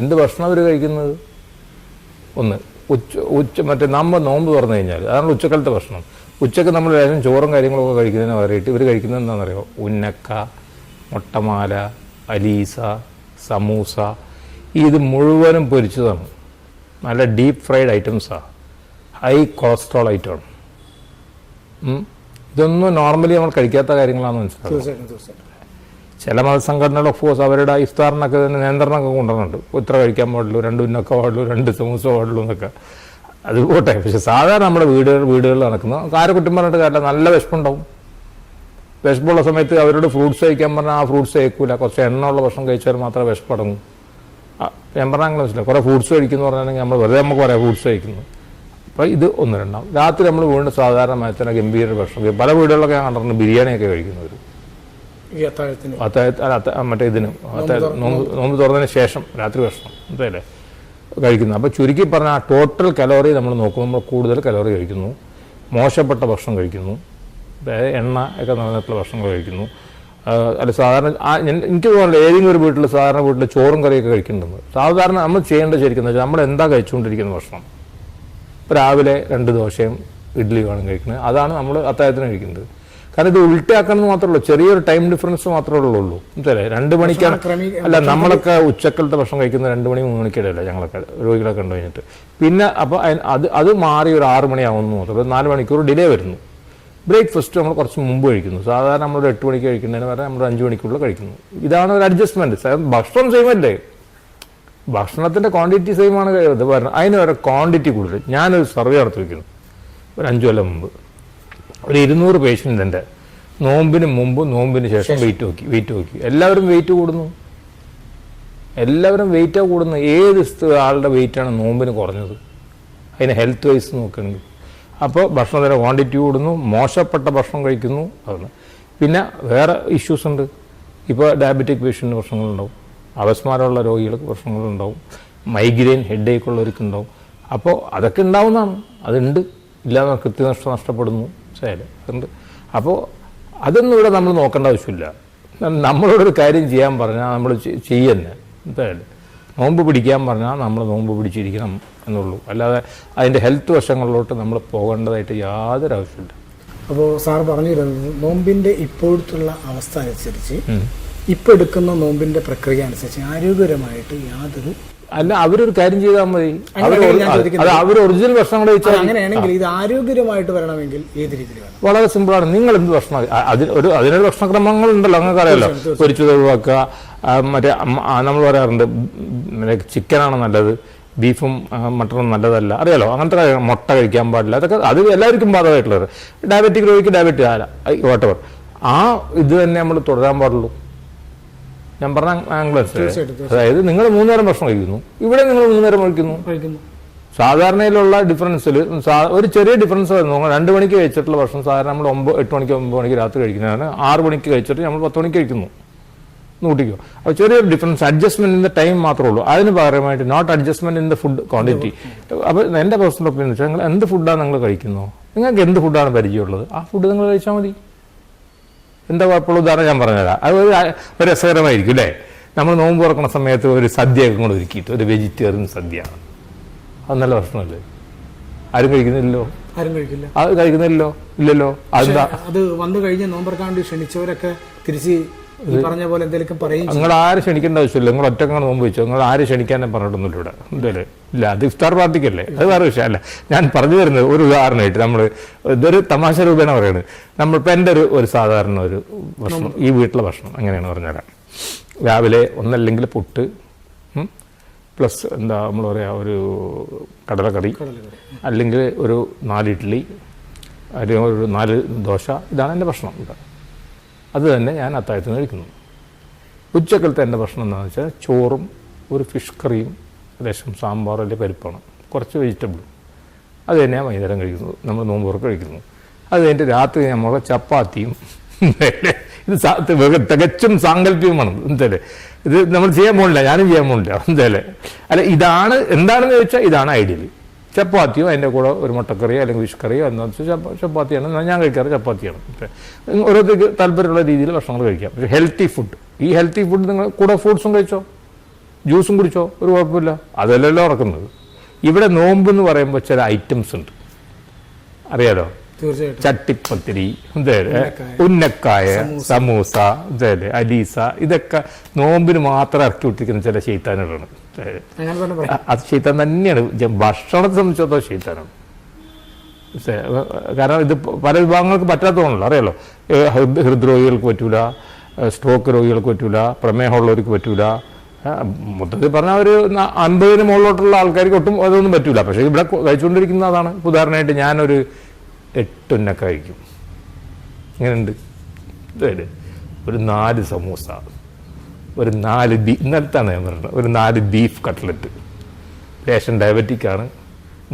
എന്ത് ഭക്ഷണം അവർ കഴിക്കുന്നത്? ഒന്ന് മറ്റേ നമ്മൾ നോമ്പ് തുറന്നു കഴിഞ്ഞാൽ അതാണ് ഉച്ചക്കാലത്തെ ഭക്ഷണം. ഉച്ചക്ക് നമ്മൾ ലേശം ചോറും കാര്യങ്ങളൊക്കെ കഴിക്കുന്നതിന് പകരമായിട്ട് ഇവർ കഴിക്കുന്നത് എന്താണെന്നറിയോ? ഉന്നക്ക, മുട്ടമാല, അലീസ, സമൂസ. ഇത് മുഴുവനും പൊരിച്ചതാണ്. നല്ല ഡീപ്പ് ഫ്രൈഡ് ഐറ്റംസാണ്, ഹൈ കൊളസ്ട്രോൾ ഐറ്റമാണ്. ഇതൊന്നും നോർമലി നമ്മൾ കഴിക്കാത്ത കാര്യങ്ങളാണെന്ന് മനസ്സിലാവും. ചില മതസംഘടനകൾ ഓഫ് കോഴ്സ് അവരുടെ ഇഫ്താറിനൊക്കെ തന്നെ നിയന്ത്രണമൊക്കെ കൊണ്ടുവരുന്നുണ്ട്. ഇത്ര കഴിക്കാൻ പാടുള്ളൂ, 2 ഉന്നക്ക പാടുള്ളൂ, 2 സമൂസ പാടുള്ളൂ എന്നൊക്കെ. അത് പോട്ടെ. പക്ഷെ സാധാരണ നമ്മുടെ വീടുകളിൽ നടക്കുന്ന ആരെക്കുറ്റം പറഞ്ഞിട്ട് കാര്യമില്ല. നല്ല വിശപ്പുണ്ടാവും. വിശപ്പുള്ള സമയത്ത് അവരോട് ഫ്രൂട്ട്സ് കഴിക്കാൻ പറഞ്ഞാൽ ആ ഫ്രൂട്ട്സ് കഴിക്കൂല. കുറച്ച് എണ്ണമുള്ള ഭക്ഷണം കഴിച്ചാൽ മാത്രമേ വിശപ്പടങ്ങൂ. ഞാൻ പറഞ്ഞാൽ അങ്ങനെ മനസ്സിലാവും. കുറേ ഫ്രൂട്ട്സ് കഴിക്കുന്നു പറഞ്ഞാൽ നമ്മൾ വെറുതെ നമുക്ക് പറയാം ഫ്രൂട്ട്സ് കഴിക്കുന്നു. അപ്പോൾ ഇത് 1 2 രാത്രി നമ്മൾ വീണ്ടും സാധാരണ മയത്തിന് ഗംഭീര ഭക്ഷണം. പല വീടുകളിലൊക്കെ ഞാൻ കണ്ടിട്ടുണ്ട് ബിരിയാണിയൊക്കെ കഴിക്കുന്നവർ മറ്റേ ഇതിന് നോമ്പ് തുറന്നതിന് ശേഷം രാത്രി ഭക്ഷണം അതല്ലേ കഴിക്കുന്നു. അപ്പോൾ ചുരുക്കി പറഞ്ഞാൽ ടോട്ടൽ കലോറി നമ്മൾ നോക്കുമ്പോൾ നമ്മൾ കൂടുതൽ കലോറി കഴിക്കുന്നു, മോശപ്പെട്ട ഭക്ഷണം കഴിക്കുന്നു, എണ്ണ ഒക്കെ നിറഞ്ഞിട്ടുള്ള ഭക്ഷണങ്ങൾ കഴിക്കുന്നു. അല്ല സാധാരണ എനിക്ക് തോന്നുന്നില്ല ഏതെങ്കിലും ഒരു വീട്ടിൽ സാധാരണ വീട്ടിൽ ചോറും കറിയൊക്കെ കഴിക്കുന്നുണ്ട്. സാധാരണ നമ്മൾ ചെയ്യേണ്ടത് ശരിക്കും വെച്ചാൽ നമ്മൾ എന്താ കഴിച്ചുകൊണ്ടിരിക്കുന്ന ഭക്ഷണം. ഇപ്പോൾ രാവിലെ 2 ദോശയും ഇഡ്ഡലിയുമാണ് കഴിക്കുന്നത്. അതാണ് നമ്മൾ അത്താഴത്തിന് കഴിക്കുന്നത്. കാരണം ഇത് ഉൾട്ടയാക്കണമെന്ന് മാത്രമേ ഉള്ളൂ. ചെറിയൊരു ടൈം ഡിഫറൻസ് മാത്രമേ ഉള്ളൂ. മനസ്സിലെ 2 മണിക്കാണ്. അല്ല നമ്മളൊക്കെ ഉച്ചക്കലത്തെ ഭക്ഷണം കഴിക്കുന്നത് 2 മണി 3 മണിക്കിടയില്ല ഞങ്ങളൊക്കെ രോഗികളൊക്കെ കണ്ടു കഴിഞ്ഞിട്ട്. പിന്നെ അപ്പോൾ അത് മാറി ഒരു 6 മണിയാവുന്നു മാത്രമേ 4 മണിക്കൂർ ഡിലേ വരുന്നു. ബ്രേക്ക്ഫാസ്റ്റ് നമ്മൾ കുറച്ച് മുമ്പ് കഴിക്കുന്നു. സാധാരണ നമ്മൾ 8 മണിക്ക് കഴിക്കുന്നതിന് വരെ നമ്മൾ 5 മണിക്കുള്ളിൽ കഴിക്കുന്നു. ഇതാണ് ഒരു അഡ്ജസ്റ്റ്മെൻറ്റ്. ഭക്ഷണം സെയിം അല്ലേ? ഭക്ഷണത്തിൻ്റെ ക്വാണ്ടിറ്റി സെയിമാണ് ഇത് പറഞ്ഞത്. അതിന് വരെ ക്വാണ്ടിറ്റി കൂടുതൽ. ഞാനൊരു സർവേ നടത്തി വയ്ക്കുന്നു ഒരു 5 കൊല്ലം മുമ്പ്. ഒരു 200 പേഷ്യൻറ്റിൻ്റെ നോമ്പിന് മുമ്പ് നോമ്പിന് ശേഷം വെയിറ്റ് നോക്കി. എല്ലാവരും വെയിറ്റ് കൂടുന്നു. ഏത് ആളുടെ വെയിറ്റാണ് നോമ്പിന് കുറഞ്ഞത്? അതിന് ഹെൽത്ത് വൈസ് നോക്കുകയാണെങ്കിൽ അപ്പോൾ ഭക്ഷണത്തിൻ്റെ ക്വാണ്ടിറ്റി കൂടുന്നു, മോശപ്പെട്ട ഭക്ഷണം കഴിക്കുന്നു. അതാണ്. പിന്നെ വേറെ ഇഷ്യൂസ് ഉണ്ട്. ഇപ്പോൾ ഡയബറ്റിക് പേഷ്യൻറ്റിന് പ്രശ്നങ്ങളുണ്ടാവും, അപസ്മാരമുള്ള രോഗികൾക്ക് പ്രശ്നങ്ങളുണ്ടാവും, മൈഗ്രെയിൻ ഹെഡേക്ക് ഉള്ളവർക്ക് ഉണ്ടാവും. അപ്പോൾ അതൊക്കെ ഉണ്ടാവുന്നതാണ്. അതുണ്ട്, ഇല്ലാതെ കൃത്യനിഷ്ഠ നഷ്ടപ്പെടുന്നു. ശരി, അതുണ്ട്. അപ്പോൾ അതൊന്നും ഇവിടെ നമ്മൾ നോക്കേണ്ട ആവശ്യമില്ല. നമ്മളോടൊരു കാര്യം ചെയ്യാൻ പറഞ്ഞാൽ നമ്മൾ ചെയ്യുന്നെ. എന്തായാലും നോമ്പ് പിടിക്കാൻ പറഞ്ഞാൽ നമ്മൾ നോമ്പ് പിടിച്ചിരിക്കണം എന്നുള്ളൂ. അല്ലാതെ അതിൻ്റെ ഹെൽത്ത് വശങ്ങളിലോട്ട് നമ്മൾ പോകേണ്ടതായിട്ട് യാതൊരു ആവശ്യമില്ല. അപ്പോൾ സാർ പറഞ്ഞു തരുന്നത് നോമ്പിൻ്റെ ഇപ്പോഴത്തുള്ള അവസ്ഥ അനുസരിച്ച് ഇപ്പോൾ എടുക്കുന്ന നോമ്പിൻ്റെ പ്രക്രിയ അനുസരിച്ച് ആരോഗ്യപരമായിട്ട് യാതൊരു അല്ല, അവരൊരു കാര്യം ചെയ്താൽ മതി. അവർ ഒറിജിനൽ ഭക്ഷണം കൂടെ കഴിച്ചാൽ അങ്ങനെയാണെങ്കിൽ ഇത് ആരോഗ്യകരമായിട്ട് വരണമെങ്കിൽ ഏത് രീതിയിൽ വേണം? വളരെ സിമ്പിളാണ്. നിങ്ങൾ എന്ത് ഭക്ഷണം അതിനൊരു ഭക്ഷണക്രമങ്ങൾ ഉണ്ടല്ലോ, നിങ്ങൾക്ക് അറിയാലോ. പൊരിച്ചത് ഒഴിവാക്കുക, മറ്റേ നമ്മൾ പറയാറുണ്ട് ചിക്കനാണ് നല്ലത്, ബീഫും മട്ടണും നല്ലതല്ല, അറിയാലോ. അങ്ങനത്തെ മുട്ട കഴിക്കാൻ പാടില്ല, അതൊക്കെ അത് എല്ലാവർക്കും ബാധകമായിട്ടുള്ളത്. ഡയബറ്റിക് രോഗിക്ക് ഡയബറ്റിക് അല്ല വാട്ടവർ, ആ ഇത് തന്നെ നമ്മൾ തുടരാൻ പാടുള്ളൂ. ഞാൻ പറഞ്ഞ ആംഗ്ലസ്, അതായത് നിങ്ങൾ 3 നേരം ഭക്ഷണം കഴിക്കുന്നു, ഇവിടെ നിങ്ങൾ 3 നേരം കഴിക്കുന്നു. സാധാരണയിലുള്ള ഡിഫറൻസിൽ ഒരു ചെറിയ ഡിഫറൻസ് വരുന്നു. 2 മണിക്ക് കഴിച്ചിട്ടുള്ള ഭക്ഷണം സാധാരണ നമ്മൾ 8 മണിക്ക് 9 മണിക്ക് രാത്രി കഴിക്കുന്നതാണ്. 6 മണിക്ക് കഴിച്ചിട്ട് നമ്മൾ 10 മണിക്ക് കഴിക്കുന്നു, കൂട്ടിക്കോ. അപ്പോൾ ചെറിയൊരു difference, adjustment in the time മാത്രമേ ഉള്ളൂ. അതിന് പകരമായിട്ട് not adjustment in the food quantity. അപ്പോൾ എൻ്റെ പേഴ്സണൽ ഒപ്പീനിയൻ വെച്ചാൽ നിങ്ങൾ എന്ത് ഫുഡാണ് നിങ്ങൾ കഴിക്കുന്നത്, നിങ്ങൾക്ക് എന്ത് ഫുഡാണ് പരിചയമുള്ളത്, ആ ഫുഡ് നിങ്ങൾ കഴിച്ചാൽ മതി. എന്താ കുഴപ്പമുള്ള ഉദാഹരണം ഞാൻ പറഞ്ഞുതരാം. അത് ഒരു രസകരമായിരിക്കും അല്ലേ. നമ്മൾ നോമ്പ് തുറക്കുന്ന സമയത്ത് ഒരു സദ്യയൊക്കെ കൂടെ ഒരുക്കിയിട്ട്, ഒരു വെജിറ്റേറിയൻ സദ്യ, അത് നല്ല ഭക്ഷണമല്ലേ? ആരും കഴിക്കുന്നില്ലല്ലോ. ആരും കഴിക്കില്ല. അത് കഴിക്കുന്നില്ലല്ലോ, ഇല്ലല്ലോ. അത് വന്നു കഴിഞ്ഞ് നോമ്പറക്കാണ്ട് ക്ഷണിച്ചവരൊക്കെ തിരിച്ച് പറഞ്ഞ പോലെ എന്തെങ്കിലും പറയും. നിങ്ങൾ ആരും ക്ഷണിക്കേണ്ട ആവശ്യമില്ല. നിങ്ങൾ ഒറ്റക്കാണ് നോമ്പ് വെച്ചോ, നിങ്ങൾ ആരും ക്ഷണിക്കാനും പറഞ്ഞിട്ടൊന്നുമില്ല ഇവിടെ. എന്തായാലും ഇല്ല, അത് ഇഫ്താർ പാർട്ടിക്കല്ലേ, അത് വേറെ വിഷയമല്ല. ഞാൻ പറഞ്ഞു തരുന്നത് ഒരു ഉദാഹരണമായിട്ട്, നമ്മൾ ഇതൊരു തമാശ രൂപേണ പറയുന്നത്. നമ്മളിപ്പോൾ എൻ്റെ ഒരു സാധാരണ ഒരു ഭക്ഷണം, ഈ വീട്ടിലെ ഭക്ഷണം എങ്ങനെയാണ് പറഞ്ഞുതരാം. രാവിലെ ഒന്നല്ലെങ്കിൽ പുട്ട് പ്ലസ് എന്താ നമ്മൾ പറയുക, ഒരു കടലക്കറി, അല്ലെങ്കിൽ ഒരു 4 ഇഡ്ഡലി, അല്ലെങ്കിൽ ഒരു 4 ദോശ. ഇതാണ് എൻ്റെ ഭക്ഷണം. അത് തന്നെ ഞാൻ അത്താഴത്തിന് കഴിക്കുന്നു. ഉച്ചക്കലത്തെ എൻ്റെ ഭക്ഷണം എന്താണെന്ന് വെച്ചാൽ ചോറും ഒരു ഫിഷ് കറിയും ലേശം സാമ്പാർ അല്ലെങ്കിൽ പരിപ്പാണ്, കുറച്ച് വെജിറ്റബിളും. അത് തന്നെ ഞാൻ വൈകുന്നേരം കഴിക്കുന്നു, നമ്മൾ നോമ്പ് കഴിക്കുന്നു. അത് കഴിഞ്ഞിട്ട് രാത്രി നമ്മൾ ചപ്പാത്തിയും. ഇത് തികച്ചും സാങ്കല്പികമാണ്. എന്തായാലും ഇത് നമ്മൾ ചെയ്യാൻ പോകില്ല, ഞാനും ചെയ്യാൻ പോകില്ല. എന്തായാലും അല്ല, എന്താണെന്ന് ചോദിച്ചാൽ ഇതാണ് ഐഡിയൽ. ചപ്പാത്തിയോ അതിൻ്റെ കൂടെ ഒരു മുട്ടക്കറിയോ അല്ലെങ്കിൽ ഫിഷ് കറിയോ എന്താണെന്ന് വെച്ചാൽ ചപ്പാത്തിയാണ് ഞാൻ കഴിക്കാറ്, ചപ്പാത്തിയാണ്. ഓരോരുത്തർക്ക് താല്പര്യമുള്ള രീതിയിൽ ഭക്ഷണങ്ങൾ കഴിക്കാം. പക്ഷേ ഹെൽത്തി ഫുഡ്, ഈ ഹെൽത്തി ഫുഡ് നിങ്ങൾ കൂടെ ഫ്രൂട്ട്സും കഴിച്ചോ, ജ്യൂസും കുടിച്ചോ, ഒരു കുഴപ്പമില്ല. അതല്ലല്ലോ ഇറക്കുന്നത്. ഇവിടെ നോമ്പ് എന്ന് പറയുമ്പോൾ ചില ഐറ്റംസ് ഉണ്ട്, അറിയാലോ. ചട്ടിപ്പത്തിരി, ഉന്നക്കായ, സമൂസ, അലീസ, ഇതൊക്കെ നോമ്പിന് മാത്രം ഇറക്കി വിട്ടിരിക്കുന്ന ചില ശൈത്താനുകളാണ്. അത് ശൈത്താൻ തന്നെയാണ്. ഭക്ഷണത്തെ സംബന്ധിച്ചിടത്തോളം ശൈത്താനാണ്. കാരണം ഇത് പല വിഭാഗങ്ങൾക്ക് പറ്റാത്തതാണല്ലോ, അറിയാലോ. ഹൃദ്രോഗികൾക്ക് പറ്റൂല, സ്ട്രോക്ക് രോഗികൾക്ക് പറ്റൂല, പ്രമേഹമുള്ളവർക്ക് പറ്റൂല. മൊത്തത്തിൽ പറഞ്ഞാൽ ഒരു 50-ന് മുകളിലോട്ടുള്ള ആൾക്കാർക്ക് ഒട്ടും അതൊന്നും പറ്റൂല. പക്ഷേ ഇവിടെ കഴിച്ചുകൊണ്ടിരിക്കുന്ന അതാണ്. ഉദാഹരണമായിട്ട് ഞാനൊരു 8 ഉന്നക്ക കഴിക്കും. ഇങ്ങനെയുണ്ട്. ഒരു 4 സമൂസ, ഒരു 4 ഇന്നലത്താണ് ഞാൻ പറഞ്ഞത്, ഒരു 4 ബീഫ് കട്ട്ലറ്റ്. ലേശം ഡയബറ്റിക്കാണ്.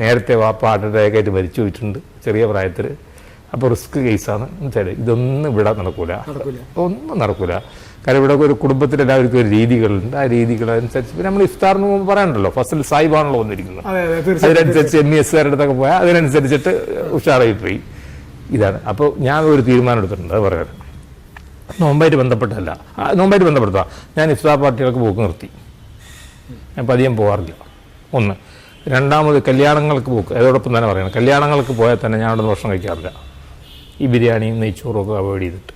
നേരത്തെ വാപ്പ ഹാർട്ട് അറ്റാക്കായിട്ട് മരിച്ചു പോയിട്ടുണ്ട് ചെറിയ പ്രായത്തിൽ. അപ്പോൾ റിസ്ക് കേസാണ്. ഇതൊന്നും ഇവിടെ നടക്കൂല, ഒന്നും നടക്കൂല. കാരണം ഇവിടെ ഒരു കുടുംബത്തിൽ എല്ലാവർക്കും ഒരു രീതികളുണ്ട്. ആ രീതികളനുസരിച്ച് പിന്നെ നമ്മൾ ഇഫ്താറിന് പോകുമ്പോൾ പറയാനുണ്ടല്ലോ, ഫസൽ സാഹിബാണല്ലോ വന്നിരിക്കുന്നത്. അതിനനുസരിച്ച് MES-കാരുടെ അടുത്തൊക്കെ പോയാൽ അതിനനുസരിച്ചിട്ട് ഉഷാറായി പോയി. ഇതാണ്. അപ്പോൾ ഞാൻ ഒരു തീരുമാനം എടുത്തിട്ടുണ്ട്, അത് പറയാൻ. നോമ്പായിട്ട് ബന്ധപ്പെട്ടല്ല, നോമ്പായിട്ട് ബന്ധപ്പെടുത്താം. ഞാൻ ഇഫ്താർ പാർട്ടികൾക്ക് പോക്ക് നിർത്തി. ഞാൻ പതിയം പോകാറില്ല. ഒന്ന്. രണ്ടാമത് കല്യാണങ്ങൾക്ക് പോക്ക്, അതോടൊപ്പം തന്നെ പറയണം, കല്യാണങ്ങൾക്ക് പോയാൽ തന്നെ ഞാൻ അവിടെ ഭക്ഷണം കഴിക്കാറില്ല. ഈ ബിരിയാണിയും നെയ്ച്ചോറും ഒക്കെ അവോയ്ഡ് ചെയ്തിട്ട്.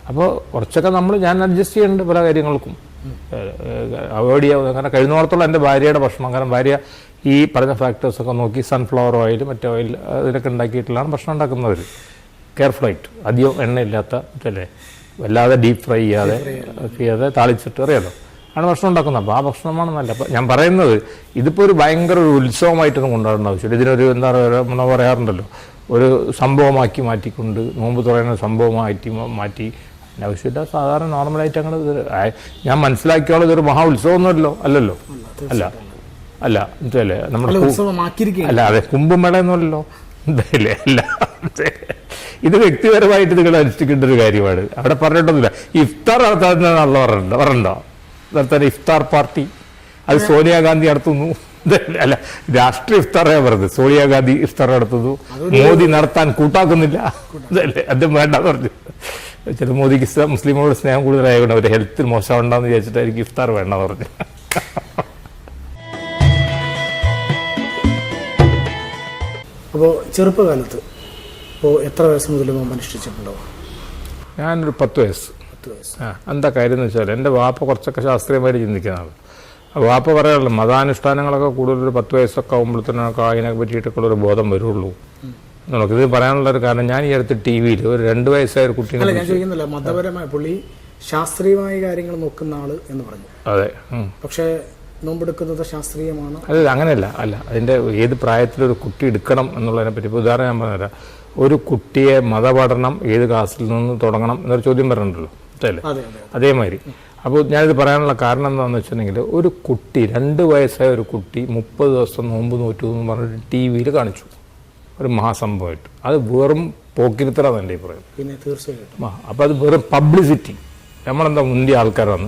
അപ്പോൾ കുറച്ചൊക്കെ ഞാൻ അഡ്ജസ്റ്റ് ചെയ്യുന്നുണ്ട് പല കാര്യങ്ങൾക്കും, അവോയ്ഡ് ചെയ്യാവുന്ന. കാരണം കഴിയുന്നിടത്തോളം എൻ്റെ ഭാര്യയുടെ ഭക്ഷണം, കാരണം ഭാര്യ ഈ പറഞ്ഞ ഫാക്ടേഴ്സൊക്കെ നോക്കി സൺഫ്ലവർ ഓയിൽ, മറ്റേ ഓയിൽ ഇതിലൊക്കെ ഉണ്ടാക്കിയിട്ടുള്ളതാണ് ഭക്ഷണം ഉണ്ടാക്കുന്നവർ. കെയർഫുള്ളായിട്ട്, അധികം എണ്ണയില്ലാത്ത, അല്ലേ, വല്ലാതെ ഡീപ്പ് ഫ്രൈ ചെയ്യാതെ താളിച്ചിട്ട്, അറിയാലോ, ആണ് ഭക്ഷണം ഉണ്ടാക്കുന്നത്. അപ്പോൾ ആ ഭക്ഷണമാണ് നല്ല. അപ്പോൾ ഞാൻ പറയുന്നത്, ഇതിപ്പോൾ ഒരു ഭയങ്കര ഒരു ഉത്സവമായിട്ടൊന്നും കൊണ്ടുവരേണ്ട ആവശ്യമില്ല. ഇതിനൊരു എന്താ പറയുക, നമ്മൾ പറയാറുണ്ടല്ലോ, ഒരു സംഭവമാക്കി മാറ്റിക്കൊണ്ട്, നോമ്പ് തുറയുന്ന സംഭവമാക്കി മാറ്റി ആവശ്യമില്ല. സാധാരണ നോർമലായിട്ട് അങ്ങനെ ഞാൻ മനസ്സിലാക്കിയോളം ഇതൊരു മഹാ ഉത്സവമൊന്നുമല്ലോ, അല്ലല്ലോ, അല്ല എന്തല്ലേ നമ്മുടെ അല്ല, അതെ, കുംഭമേളയൊന്നുമല്ലോ, എന്തായാലേ, അല്ല. ഇത് വ്യക്തിപരമായിട്ട് നിങ്ങൾ അനുഷ്ഠിക്കേണ്ട ഒരു കാര്യമാണ്. അവിടെ പറഞ്ഞിട്ടൊന്നുമില്ല. ഇഫ്താർ നടത്താൻ പറഞ്ഞോ നടത്താൻ ഇഫ്താർ പാർട്ടി, അത് സോണിയാഗാന്ധി നടത്തുന്നു. അല്ല, രാഷ്ട്രീയ ഇഫ്താറാണ് പറഞ്ഞത്. സോണിയാഗാന്ധി ഇഫ്താർ നടത്തുന്നു, മോദി നടത്താൻ കൂട്ടാക്കുന്നില്ല, അതല്ലേ, അതും വേണ്ടെന്ന് പറഞ്ഞു. ചില മോദിക്ക് മുസ്ലിമോട് സ്നേഹം കൂടുതലായതുകൊണ്ട് അവർ ഹെൽത്തിൽ മോശമുണ്ടാന്ന് വിചാരിച്ചിട്ടായിരിക്കും ഇഫ്താർ വേണ്ടെന്ന് പറഞ്ഞു. അപ്പോൾ ചെറുപ്പകാലത്ത് ഇപ്പോൾ എത്ര വയസ്സ് മുതൽ നോമ്പ് അനുഷ്ഠിച്ചിട്ടുണ്ടോ? ഞാനൊരു 10 വയസ്സ്. എന്താ കാര്യം എന്ന് വെച്ചാൽ, എൻ്റെ വാപ്പ കുറച്ചൊക്കെ ശാസ്ത്രീയമായിട്ട് ചിന്തിക്കുന്നതാണ്. വാപ്പ പറയാറില്ല മതാനുഷ്ഠാനങ്ങളൊക്കെ കൂടുതലൊരു 10 വയസ്സൊക്കെ ആകുമ്പോഴത്തേനൊക്കെ അതിനെ പറ്റിയിട്ടൊക്കെ ഒരു ബോധം വരുള്ളൂ എന്നുള്ളത്. ഇത് പറയാനുള്ളൊരു കാരണം ഞാൻ ഈ അടുത്ത് ടി വിയിൽ ഒരു 2 വയസ്സായ ഒരു കുട്ടീനെ ഞാൻ ചോദിക്കുന്നില്ല, മതപരമായ പുള്ളി ശാസ്ത്രീയമായ കാര്യങ്ങൾ നോക്കുന്ന ആള് എന്ന് പറഞ്ഞു. അതെ. പക്ഷേ നോമ്പെടുക്കുന്നത് ശാസ്ത്രീയമാണ്. അത് അങ്ങനെയല്ല. അതിൻ്റെ ഏത് പ്രായത്തിലൊരു കുട്ടി എടുക്കണം എന്നുള്ളതിനെ പറ്റി ഇപ്പോൾ ഉദാഹരണം ഞാൻ പറഞ്ഞുതരാം. ഒരു കുട്ടിയെ മതപഠനം ഏത് ക്ലാസ്സിൽ നിന്ന് തുടങ്ങണം എന്നൊരു ചോദ്യം പറഞ്ഞിട്ടുണ്ടല്ലോ അല്ലേ? അതേമാതിരി. അപ്പോൾ ഞാനിത് പറയാനുള്ള കാരണം എന്താണെന്ന് വെച്ചിട്ടുണ്ടെങ്കിൽ ഒരു കുട്ടി 2 വയസ്സായ ഒരു കുട്ടി 30 ദിവസം നോമ്പ് നോറ്റു എന്ന് പറഞ്ഞിട്ട് ടി വിയിൽ കാണിച്ചു, ഒരു മഹാസംഭവമായിട്ട്. അത് വെറും പോക്കിരുത്തലാണ് എൻ്റെ പറയുന്നത്. പിന്നെ തീർച്ചയായിട്ടും അപ്പോൾ അത് വെറും പബ്ലിസിറ്റി. നമ്മളെന്താ മുന്തിയ ആൾക്കാരാണ്,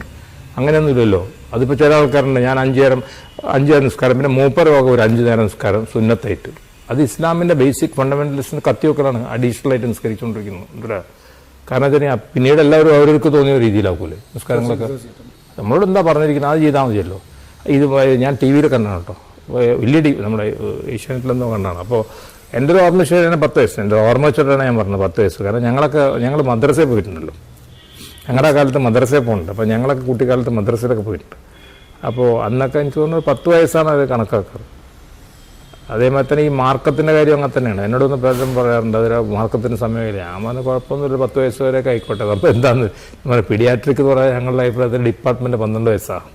അങ്ങനെയൊന്നുമില്ലല്ലോ. അതിപ്പോൾ ചില ആൾക്കാരുണ്ട്, ഞാൻ 5 നേരം നിസ്കാരം, പിന്നെ മൂപ്പരമൊക്കെ ഒരു 5 നേരം നിസ്കാരം സുന്നത്തായിട്ട്. അത് ഇസ്ലാമിൻ്റെ ബേസിക് ഫണ്ടമെന്റലിസ്റ്റിന് കത്തിവെക്കലാണ് അഡീഷണലായിട്ട് നിസ്കരിച്ചുകൊണ്ടിരിക്കുന്നത്. കാരണം വെച്ചാൽ പിന്നീട് എല്ലാവരും അവർക്ക് തോന്നിയ രീതിയിലാക്കൂലേ നിസ്കാരങ്ങളൊക്കെ. നമ്മളോട് എന്താ പറഞ്ഞിരിക്കുന്നത് അത് ചെയ്താൽ മതിയല്ലോ. ഇത് ഞാൻ ടി വിയിൽ കണ്ടാണ് കേട്ടോ, വലിയ നമ്മുടെ ഏഷ്യാനെറ്റിലെന്തോ കണ്ടാണ്. അപ്പോൾ എൻ്റെ ഒരു ഓർമ്മ വെച്ചാൽ 10 വയസ്സ്, എൻ്റെ ഓർമ്മ വെച്ചിട്ടാണ് ഞാൻ പറഞ്ഞത് 10 വയസ്സ്. കാരണം ഞങ്ങൾ മദ്രസയിൽ പോയിട്ടുണ്ടല്ലോ, ഞങ്ങളുടെ കാലത്ത് മദ്രസയിൽ പോകുന്നുണ്ട്. അപ്പോൾ ഞങ്ങളൊക്കെ കുട്ടിക്കാലത്ത് മദ്രസയിലൊക്കെ പോയിട്ടുണ്ട്. അപ്പോൾ അന്നൊക്കെ എനിക്ക് തോന്നുന്നത് 10 വയസ്സാണ് അത് കണക്കാക്കാറ്. അതേമാതിരി തന്നെ ഈ മാർക്കത്തിൻ്റെ കാര്യം അങ്ങനെ തന്നെയാണ്. എന്നോടൊന്ന് പലരും പറയാറുണ്ട് അതൊരു മാർക്കത്തിന് സമയമില്ല. ഞാൻ കുഴപ്പമൊന്നുമില്ല, 10 വയസ്സ് വരെയൊക്കെ ആയിക്കോട്ടെ. അപ്പോൾ എന്താണെന്ന് നമ്മുടെ പീഡിയാട്രിക് എന്ന് പറയാൻ ഞങ്ങളുടെ അഭിപ്രായത്തിൽ ഡിപ്പാർട്ട്മെൻറ്റ് 12 വയസ്സാണ്.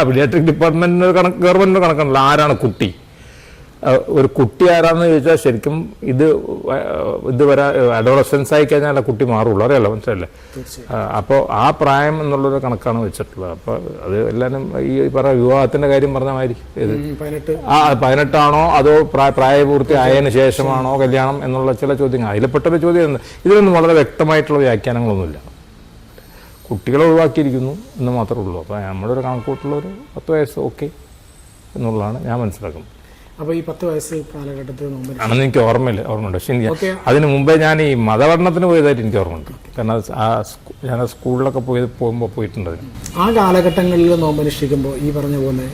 പീഡിയാട്രിക് ഡിപ്പാർട്ട്മെൻറ്റിന് ഗവൺമെൻറ്റിന് കണക്കാണല്ലോ ആരാണ് കുട്ടി. ഒരു കുട്ടി ആരാന്ന് ചോദിച്ചാൽ ശരിക്കും ഇത് വരെ അഡോളസൻസ് ആയി കഴിഞ്ഞാൽ ആ കുട്ടി മാറുള്ളൂ, അറിയാലോ, മനസ്സിലല്ലേ? അപ്പോൾ ആ പ്രായം എന്നുള്ളൊരു കണക്കാണ് വെച്ചിട്ടുള്ളത്. അപ്പോൾ അത് എല്ലാവരും ഈ പറയുന്ന വിവാഹത്തിന്റെ കാര്യം പറഞ്ഞ മാതിരി ഇത് 18 അതോ പ്രായപൂർത്തി ആയതിനു ശേഷമാണോ കല്യാണം എന്നുള്ള ചില ചോദ്യങ്ങൾ അതിൽപ്പെട്ടൊരു ചോദ്യം. ഇതിലൊന്നും വളരെ വ്യക്തമായിട്ടുള്ള വ്യാഖ്യാനങ്ങളൊന്നുമില്ല. കുട്ടികളെ ഒഴിവാക്കിയിരിക്കുന്നു എന്ന് മാത്രമേ ഉള്ളൂ. അപ്പോൾ നമ്മുടെ ഒരു കണക്കൂട്ടുള്ളൊരു 10 വയസ്സ് ഓക്കെ എന്നുള്ളതാണ് ഞാൻ മനസ്സിലാക്കുന്നത്. അപ്പോൾ ഈ 10 വയസ്സ് കാലഘട്ടത്തിൽ ആണെന്ന് എനിക്ക് ഓർമ്മയുണ്ട്. പക്ഷേ അതിന് മുമ്പേ ഞാൻ ഈ മതപഠനത്തിന് പോയതായിട്ട് എനിക്ക് ഓർമ്മയുണ്ട്. കാരണം ഞാൻ സ്കൂളിലൊക്കെ പോകുമ്പോൾ പോയിട്ടുണ്ട്. ആ കാലഘട്ടങ്ങളിൽ നോമ്പനുഷ്ഠിക്കുമ്പോൾ ഈ പറഞ്ഞ പോലെ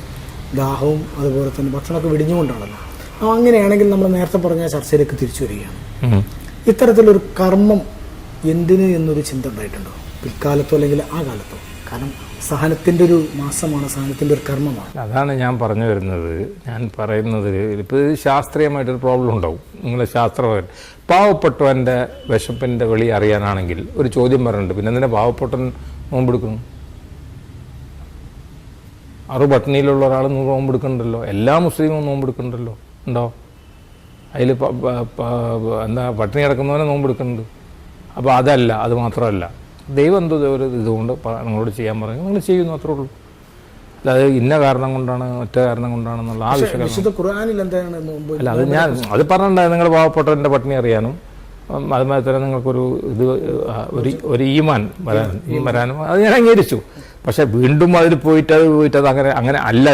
ദാഹവും അതുപോലെ തന്നെ ഭക്ഷണമൊക്കെ വെടിഞ്ഞുകൊണ്ടാണല്ലോ. അപ്പോൾ അങ്ങനെയാണെങ്കിൽ നമ്മൾ നേരത്തെ പറഞ്ഞ ചർച്ചയിലേക്ക് തിരിച്ചു വരികയാണ്. ഇത്തരത്തിലൊരു കർമ്മം എന്തിന് എന്നൊരു ചിന്ത ഉണ്ടായിട്ടുണ്ടോ പിൽക്കാലത്തോ അല്ലെങ്കിൽ ആ കാലത്തോ? കാരണം സഹനത്തിൻ്റെ ഒരു മാസമാണ്, സഹനത്തിൻ്റെ ഒരു കർമ്മമാണ്. അതാണ് ഞാൻ പറഞ്ഞു വരുന്നത്. ഞാൻ പറയുന്നത് ഇപ്പോൾ ശാസ്ത്രീയമായിട്ടൊരു പ്രോബ്ലം ഉണ്ടാവും. നിങ്ങൾ ശാസ്ത്രപരം പാവപ്പെട്ടവൻ്റെ വിശപ്പിൻ്റെ വെളി അറിയാനാണെങ്കിൽ ഒരു ചോദ്യം പറയുന്നുണ്ട്, പിന്നെ എന്തിനാ പാവപ്പെട്ടവൻ നോമ്പെടുക്കുന്നു? 6 പട്ടിണിയിലുള്ള ഒരാൾ നോമ്പെടുക്കുന്നുണ്ടല്ലോ, എല്ലാ മുസ്ലിമും നോമ്പെടുക്കുന്നുണ്ടല്ലോ, ഉണ്ടോ? അതിൽ എന്താ പട്ടിണി കിടക്കുന്നവനെ നോമ്പെടുക്കുന്നുണ്ട്. അപ്പോൾ അതല്ല, അത് മാത്രമല്ല, ദൈവം എന്തോ ഒരു ഇതുകൊണ്ട് നിങ്ങളോട് ചെയ്യാൻ പറഞ്ഞു, നിങ്ങൾ ചെയ്യുന്നു, അത്രേ ഉള്ളൂ. അല്ലാതെ ഇന്ന കാരണം കൊണ്ടാണ് മറ്റേ കാരണം കൊണ്ടാണെന്നുള്ള ആ വിഷയം അല്ല. അത് പറഞ്ഞിട്ടുണ്ടായിരുന്നു, നിങ്ങൾ പാവപ്പെട്ടവൻ്റെ പട്ടിണി അറിയാനും അതുമാതിരി തന്നെ നിങ്ങൾക്കൊരു ഇത് ഒരു ഈമാൻ വരാനും അത് ഞാൻ അംഗീകരിച്ചു. പക്ഷെ വീണ്ടും അതിൽ പോയിട്ട് അത് അങ്ങനെ അല്ല,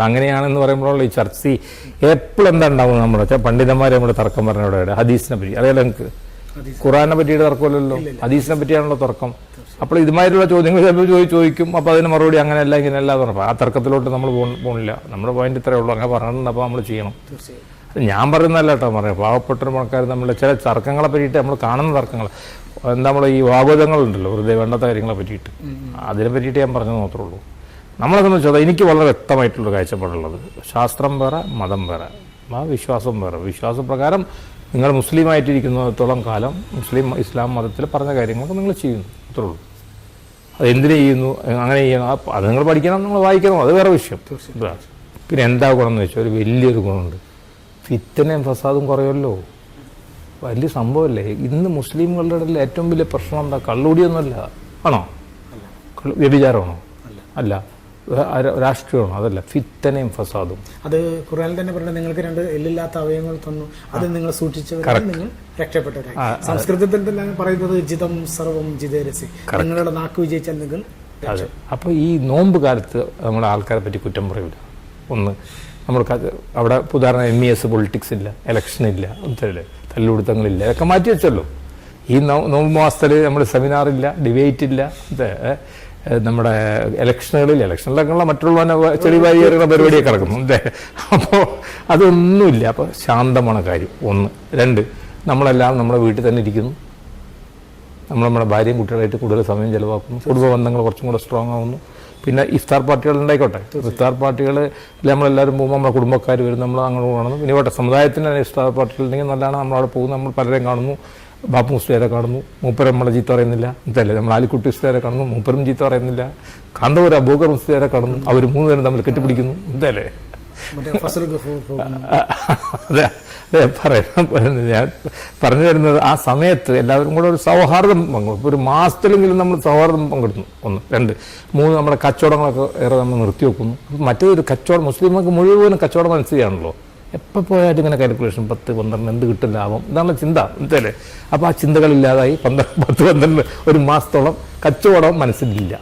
അങ്ങനെയാണെന്ന് പറയുമ്പോഴുള്ള ഈ ചർച്ച എപ്പോഴും എന്താ ഉണ്ടാവുന്നത്? നമ്മുടെ പണ്ഡിതന്മാരെ നമ്മുടെ തർക്കം പറഞ്ഞവിടെ ഹദീസിനെ പറ്റി അറിയാലോ. നിങ്ങൾക്ക് ഖുറാനെ പറ്റിയിട്ട് തർക്കമല്ലല്ലോ, ഹദീസിനെ പറ്റിയാണല്ലോ തർക്കം. അപ്പോൾ ഇതുമായിട്ടുള്ള ചോദ്യങ്ങൾ ചിലപ്പോൾ ചോദിക്കും. അപ്പോൾ അതിന് മറുപടി അങ്ങനെയല്ല ഇങ്ങനെയല്ല എന്ന് പറഞ്ഞപ്പോൾ ആ തർക്കത്തിലോട്ട് നമ്മൾ പോകണില്ല. നമ്മുടെ പോയിന്റ് ഇത്രയേ ഉള്ളൂ. അങ്ങനെ പറഞ്ഞിട്ടുണ്ട്, അപ്പോൾ നമ്മൾ ചെയ്യണം. ഞാൻ പറയുന്നതല്ല കേട്ടോ, പറയാം പാവപ്പെട്ട ആൾക്കാർ നമ്മൾ ചില തർക്കങ്ങളെ പറ്റിയിട്ട് നമ്മൾ കാണുന്ന തർക്കങ്ങൾ നമ്മൾ ഈ വാഗ്വാദങ്ങളുണ്ടല്ലോ, വെറുതെ വേണ്ടാത്ത കാര്യങ്ങളെ പറ്റിയിട്ട്, അതിനെ പറ്റിയിട്ട് ഞാൻ പറഞ്ഞത് മാത്രമേ ഉള്ളൂ. നമ്മളെ സംബന്ധിച്ചത് എനിക്ക് വളരെ വ്യക്തമായിട്ടുള്ള കാഴ്ചപ്പാടുള്ളത്, ശാസ്ത്രം വേറെ, മതം വേറെ, വിശ്വാസം വേറെ. വിശ്വാസപ്രകാരം നിങ്ങൾ മുസ്ലിമായിട്ടിരിക്കുന്നിടത്തോളം കാലം ഇസ്ലാം മതത്തിൽ പറഞ്ഞ കാര്യങ്ങളൊക്കെ നിങ്ങൾ ചെയ്യുന്നു, അത്രേ ഉള്ളൂ. അത് എന്തിനു ചെയ്യുന്നു, അങ്ങനെ ചെയ്യണം, അത് നിങ്ങൾ പഠിക്കണം, നിങ്ങൾ വായിക്കണം, അത് വേറെ വിഷയം. പിന്നെ എന്താ ഗുണം എന്ന് വെച്ചാൽ ഒരു വലിയൊരു ഗുണമുണ്ട്, ഫിത്തനയും ഫസാദും കുറയുമല്ലോ. വലിയ സംഭവമല്ലേ. ഇന്ന് മുസ്ലിങ്ങളുടെ ഇടയിൽ ഏറ്റവും വലിയ പ്രശ്നം എന്താ? കള്ളുകൂടിയൊന്നുമല്ല, ആണോ? വ്യഭിചാരമാണോ? അല്ല. രാഷ്ട്രീയമാണോ? അതല്ല. ഫിത്തനയും ഫസാദും. അത് ഖുർആനിൽ തന്നെ പറയുന്നത്, നിങ്ങൾക്ക് 2 എല്ലില്ലാത്ത അവയവങ്ങൾ തന്നു, അത് നിങ്ങൾ സൂക്ഷിച്ചവരെ നിങ്ങൾ രക്ഷപ്പെട്ടവരായി. സംസ്കൃതത്തിൽ തന്നെ പറയുന്നത് ജിതം സർവം ജിതേരസി, നിങ്ങളുടെ നാക്ക് വിജയിച്ചാൽ നിങ്ങൾ. അതെ. അപ്പോൾ ഈ നോമ്പ് കാലത്ത് നമ്മുടെ ആൾക്കാരെ പറ്റി കുറ്റം പറയില്ല. ഒന്ന് നമ്മൾക്ക് അവിടെ ഉദാഹരണം MES പൊളിറ്റിക്സ് ഇല്ല, ഇലക്ഷൻ ഇല്ല, തല്ലുപിടുത്തങ്ങളില്ല, ഇതൊക്കെ മാറ്റി വെച്ചല്ലോ. ഈ നോമ്പ് മാസത്തിൽ നമ്മൾ സെമിനാറില്ല, ഡിബേറ്റ് ഇല്ല, നമ്മുടെ ഇലക്ഷനിലൊക്കെയുള്ള മറ്റുള്ള ചെളിവാരി എറിയുന്ന പരിപാടിയൊക്കെ കിടക്കുന്നു. അപ്പോൾ അതൊന്നുമില്ല. അപ്പോൾ ശാന്തമാണ് കാര്യം, 1. 2, നമ്മളെല്ലാം നമ്മുടെ വീട്ടിൽ തന്നെ ഇരിക്കുന്നു, നമ്മുടെ ഭാര്യയും കുട്ടികളായിട്ട് കൂടുതൽ സമയം ചിലവാക്കുന്നു, കുടുംബ ബന്ധങ്ങൾ കുറച്ചും കൂടെ സ്ട്രോങ് ആവുന്നു. പിന്നെ ഇഫ്താർ പാർട്ടികൾ ഉണ്ടായിക്കോട്ടെ. ഇഫ്താർ പാർട്ടികൾ നമ്മളെല്ലാവരും പോകുമ്പോൾ നമ്മുടെ കുടുംബക്കാർ വരും, നമ്മൾ അങ്ങോട്ട് കാണുന്നു. പിന്നെ ഇവിടെ സമുദായത്തിന് ഇഫ്താർ പാർട്ടികൾ ഉണ്ടെങ്കിൽ നല്ലതാണ്. നമ്മളവിടെ പോകുന്നു, നമ്മൾ പലരെയും കാണുന്നു. ബാപ്പു മുസ്ലിയാരെ കാണുന്നു, മൂപ്പരം നമ്മളെ ചീത്ത പറയുന്നില്ല, ഇതല്ലേ. നമ്മൾ ആലിക്കുട്ടി മുസ്ലിയാരെ കാണുന്നു, മൂപ്പരും ചീത്ത പറയുന്നില്ല. കാന്തപുര അബൂബക്കർ മുസ്ലിയാരെ കാണുന്നു, അവർ 3 പേരും തമ്മിൽ കെട്ടിപ്പിടിക്കുന്നു, ഇതല്ലേ. അതെ പറയുന്നത് ഞാൻ പറഞ്ഞു വരുന്നത്, ആ സമയത്ത് എല്ലാവരും കൂടെ ഒരു സൗഹാർദ്ദം പങ്കെടുക്കും. ഒരു മാസത്തിലെങ്കിലും നമ്മൾ സൗഹാർദ്ദം പങ്കെടുക്കുന്നു. 1, 2, 3 നമ്മുടെ കച്ചവടങ്ങളൊക്കെ ഏറെ നമ്മൾ നിർത്തി വെക്കുന്നു. മറ്റൊരു കച്ചവടം മുസ്ലിങ്ങൾക്ക് മുഴുവനും കച്ചവടം മനസ്സിലാണല്ലോ. എപ്പോൾ പോയാലും ഇങ്ങനെ കാൽക്കുലേഷൻ 10, 12 എന്ത് കിട്ടും ലാഭം, ഇതാണ് ചിന്ത, എന്തല്ലേ. അപ്പോൾ ആ ചിന്തകളില്ലാതായി 10, 12 ഒരു മാസത്തോളം കച്ചവടം മനസ്സിലില്ല.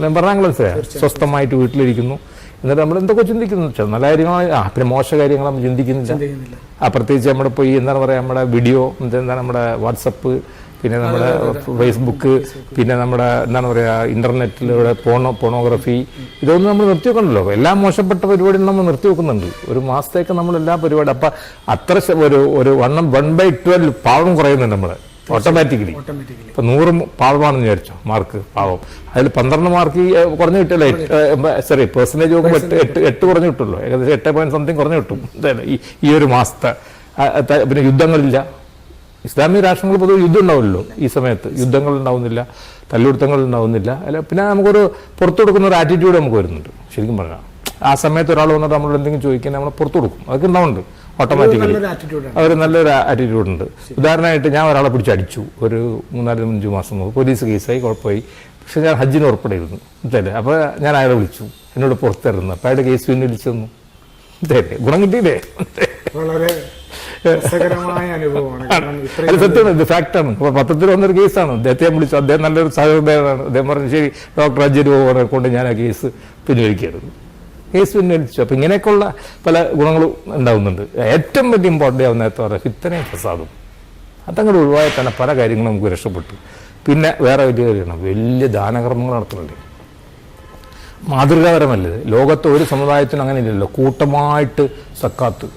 ഞാൻ പറഞ്ഞാൽ മനസ്സിലായി. സ്വസ്ഥമായിട്ട് വീട്ടിലിരിക്കുന്നു. എന്നിട്ട് നമ്മൾ എന്തൊക്കെ ചിന്തിക്കുന്നു വെച്ചാൽ നല്ല കാര്യങ്ങൾ, പിന്നെ മോശ കാര്യങ്ങൾ നമ്മൾ ചിന്തിക്കുന്നില്ല. പ്രത്യേകിച്ച് നമ്മുടെ ഇപ്പോൾ ഈ എന്താണ് പറയുക, നമ്മുടെ വീഡിയോ എന്താണ്, നമ്മുടെ വാട്സപ്പ്, പിന്നെ നമ്മുടെ ഫേസ്ബുക്ക്, പിന്നെ നമ്മുടെ എന്താണ് പറയുക ഇൻ്റർനെറ്റിലൂടെ പോണോഗ്രഫി, ഇതൊന്നും നമ്മൾ നിർത്തിവെക്കണമല്ലോ. എല്ലാ മോശപ്പെട്ട പരിപാടിയും നമ്മൾ നിർത്തിവെക്കുന്നുണ്ട്. ഒരു മാസത്തേക്ക് നമ്മൾ എല്ലാ പരിപാടി. അപ്പം അത്ര ഒരു 1/12 പാവം കുറയുന്നുണ്ട് നമ്മൾ ഓട്ടോമാറ്റിക്കലി. ഇപ്പം 100 പാവമാണെന്ന് വിചാരിച്ചോ മാർക്ക്, പാവം. അതിൽ 12 മാർക്ക് കുറഞ്ഞു കിട്ടില്ല. സോറി, പെർസെൻറ്റേജ് നോക്കുമ്പോൾ 8 കുറഞ്ഞു കിട്ടുമല്ലോ. ഏകദേശം 8 കുറഞ്ഞു കിട്ടും ഈ ഒരു മാസത്തെ. പിന്നെ യുദ്ധങ്ങളില്ല. ഇസ്ലാമിക രാഷ്ട്രങ്ങൾ പൊതുവെ യുദ്ധം ഉണ്ടാവില്ലല്ലോ. ഈ സമയത്ത് യുദ്ധങ്ങൾ ഉണ്ടാവുന്നില്ല, തല്ലുപിടുത്തങ്ങൾ ഉണ്ടാവുന്നില്ല. അല്ല, പിന്നെ നമുക്കൊരു പുറത്തു കൊടുക്കുന്ന ഒരു ആറ്റിറ്റ്യൂഡ് നമുക്ക് വരുന്നുണ്ട്. ശരിക്കും പറഞ്ഞാൽ ആ സമയത്ത് ഒരാൾ വന്നിട്ട് നമ്മളോട് എന്തെങ്കിലും ചോദിക്കാൻ നമ്മൾ പുറത്തു കൊടുക്കും. അതൊക്കെ ഉണ്ടാവുന്നുണ്ട് ഓട്ടോമാറ്റിക്കലി. അവർ നല്ലൊരു ആറ്റിറ്റ്യൂഡ് ഉണ്ട്. ഉദാഹരണമായിട്ട് ഞാൻ ഒരാളെ പിടിച്ചടിച്ചു ഒരു 3-5 മാസം മുമ്പ്. പോലീസ് കേസായി, കുഴപ്പമായി. പക്ഷെ ഞാൻ ഹജ്ജിന് ഉറപ്പടിയിരുന്നു, ഇതല്ലേ. അപ്പോൾ ഞാൻ അയാളെ വിളിച്ചു, എന്നോട് പുറത്തിരുന്നു. അപ്പോൾ അയാളുടെ കേസ് പിൻവലിച്ചു തന്നു, ഇതല്ലേ. ഗുണം കിട്ടിയില്ലേ? വളരെ രസകരമായ അനുഭവമാണ്. അത് സത്യമാണ്, ഇത് ഫാക്റ്റാണ്. അപ്പോൾ പത്രത്തിൽ വന്നൊരു കേസാണ്. അദ്ദേഹത്തെ വിളിച്ചു. അദ്ദേഹം നല്ലൊരു സഹോദരനാണ്. അദ്ദേഹം പറഞ്ഞു, ശരി ഡോക്ടർ അജ്ജര് പോകാനെ കൊണ്ട് ഞാൻ ആ കേസ് പിൻവലിക്കായിരുന്നു. കേസ് പിൻവലിച്ചു. അപ്പം ഇങ്ങനെയൊക്കെയുള്ള പല ഗുണങ്ങളും ഉണ്ടാകുന്നുണ്ട്. ഏറ്റവും വലിയ ഇമ്പോർട്ടൻ്റ് ആവുന്ന പറയാം ഫിത്തനയും ഫസാദും. അതങ്ങോട്ട് ഒഴിവായാൽ തന്നെ പല കാര്യങ്ങളും നമുക്ക് രക്ഷപ്പെട്ടു. പിന്നെ വേറെ വലിയ കാര്യമാണ്, വലിയ ദാനകർമ്മങ്ങൾ നടത്തുന്നുണ്ട്. മാതൃകാപരമല്ലത്. ലോകത്തെ ഒരു സമുദായത്തിനും അങ്ങനെ ഇല്ലല്ലോ. കൂട്ടമായിട്ട് സക്കാത്ത്,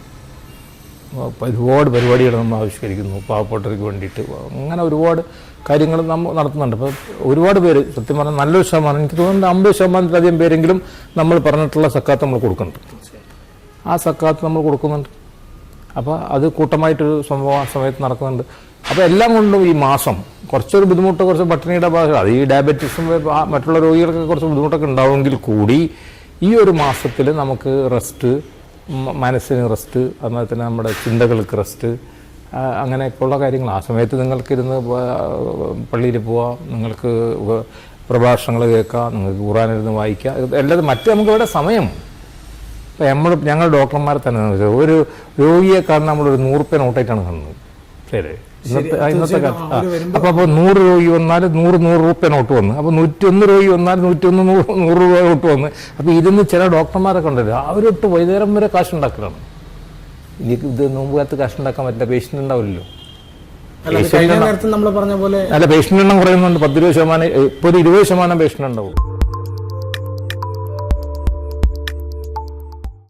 ഒരുപാട് പരിപാടികൾ നമ്മൾ ആവിഷ്കരിക്കുന്നു പാവപ്പെട്ടവർക്ക് വേണ്ടിയിട്ട്. അങ്ങനെ ഒരുപാട് കാര്യങ്ങൾ നമ്മൾ നടത്തുന്നുണ്ട്. അപ്പോൾ ഒരുപാട് പേര്, സത്യം പറഞ്ഞാൽ നല്ലൊരു ശതമാനം, എനിക്ക് തോന്നുന്നത് 50%-ലധികം പേരെങ്കിലും നമ്മൾ പറഞ്ഞിട്ടുള്ള സക്കാത്ത് നമ്മൾ കൊടുക്കുന്നുണ്ട്. ആ സക്കാത്ത് നമ്മൾ കൊടുക്കുന്നുണ്ട്. അപ്പോൾ അത് കൂട്ടമായിട്ടൊരു സംഭവം ആ സമയത്ത് നടക്കുന്നുണ്ട്. അപ്പോൾ എല്ലാം കൊണ്ടും ഈ മാസം കുറച്ചൊരു ബുദ്ധിമുട്ട്, കുറച്ച് പട്ടിണിയുടെ ഭാഷ, അത് ഈ ഡയബറ്റീസും മറ്റുള്ള രോഗികൾക്ക് കുറച്ച് ബുദ്ധിമുട്ടൊക്കെ ഉണ്ടാവുമെങ്കിൽ കൂടി ഈ ഒരു മാസത്തിൽ നമുക്ക് റെസ്റ്റ്, മനസ്സിന് റെസ്റ്റ്, അതുപോലെ തന്നെ നമ്മുടെ ചിന്തകൾക്ക് റെസ്റ്റ്, അങ്ങനെയൊക്കെയുള്ള കാര്യങ്ങൾ. ആ സമയത്ത് നിങ്ങൾക്കിരുന്ന് പള്ളിയിൽ പോവാം, നിങ്ങൾക്ക് പ്രഭാഷണങ്ങൾ കേൾക്കാം, നിങ്ങൾക്ക് ഖുർആനിരുന്ന് വായിക്കാം, എല്ലാതും. മറ്റ് നമുക്ക് ഇവിടെ സമയം. ഇപ്പം ഞങ്ങൾ ഡോക്ടർമാരെ തന്നെ ഒരു രോഗിയെ കാണുന്ന നമ്മളൊരു 100 രൂപ നോട്ടായിട്ടാണ് കാണുന്നത്. ശരി, ഇന്നത്തെ കാലത്ത്. അപ്പോൾ 100 രോഗി വന്നാൽ 100 രൂപ നോട്ട് വന്ന്, അപ്പോൾ 101 രോഗി വന്നാൽ 101 രൂപ നോട്ട് വന്ന്. അപ്പോൾ ഇരുന്ന് ചില ഡോക്ടർമാരൊക്കെ ഉണ്ടല്ലോ, അവരൊട്ട് വൈകുന്നേരം വരെ കാശുണ്ടാക്കലാണ്. എനിക്ക് ഇത് നോമ്പ് കാലത്ത് കാശുണ്ടാക്കാൻ പറ്റില്ല, പേഷ്യൻ്റ് ഉണ്ടാവില്ലല്ലോ. നമ്മൾ പറഞ്ഞ പോലെ അല്ല, പേഷ്യൻ്റ് എണ്ണം കുറയുന്നുണ്ട്. 10-20%, ഇപ്പോൾ ഒരു 20% പേഷ്യൻ്റ് ഉണ്ടാവും.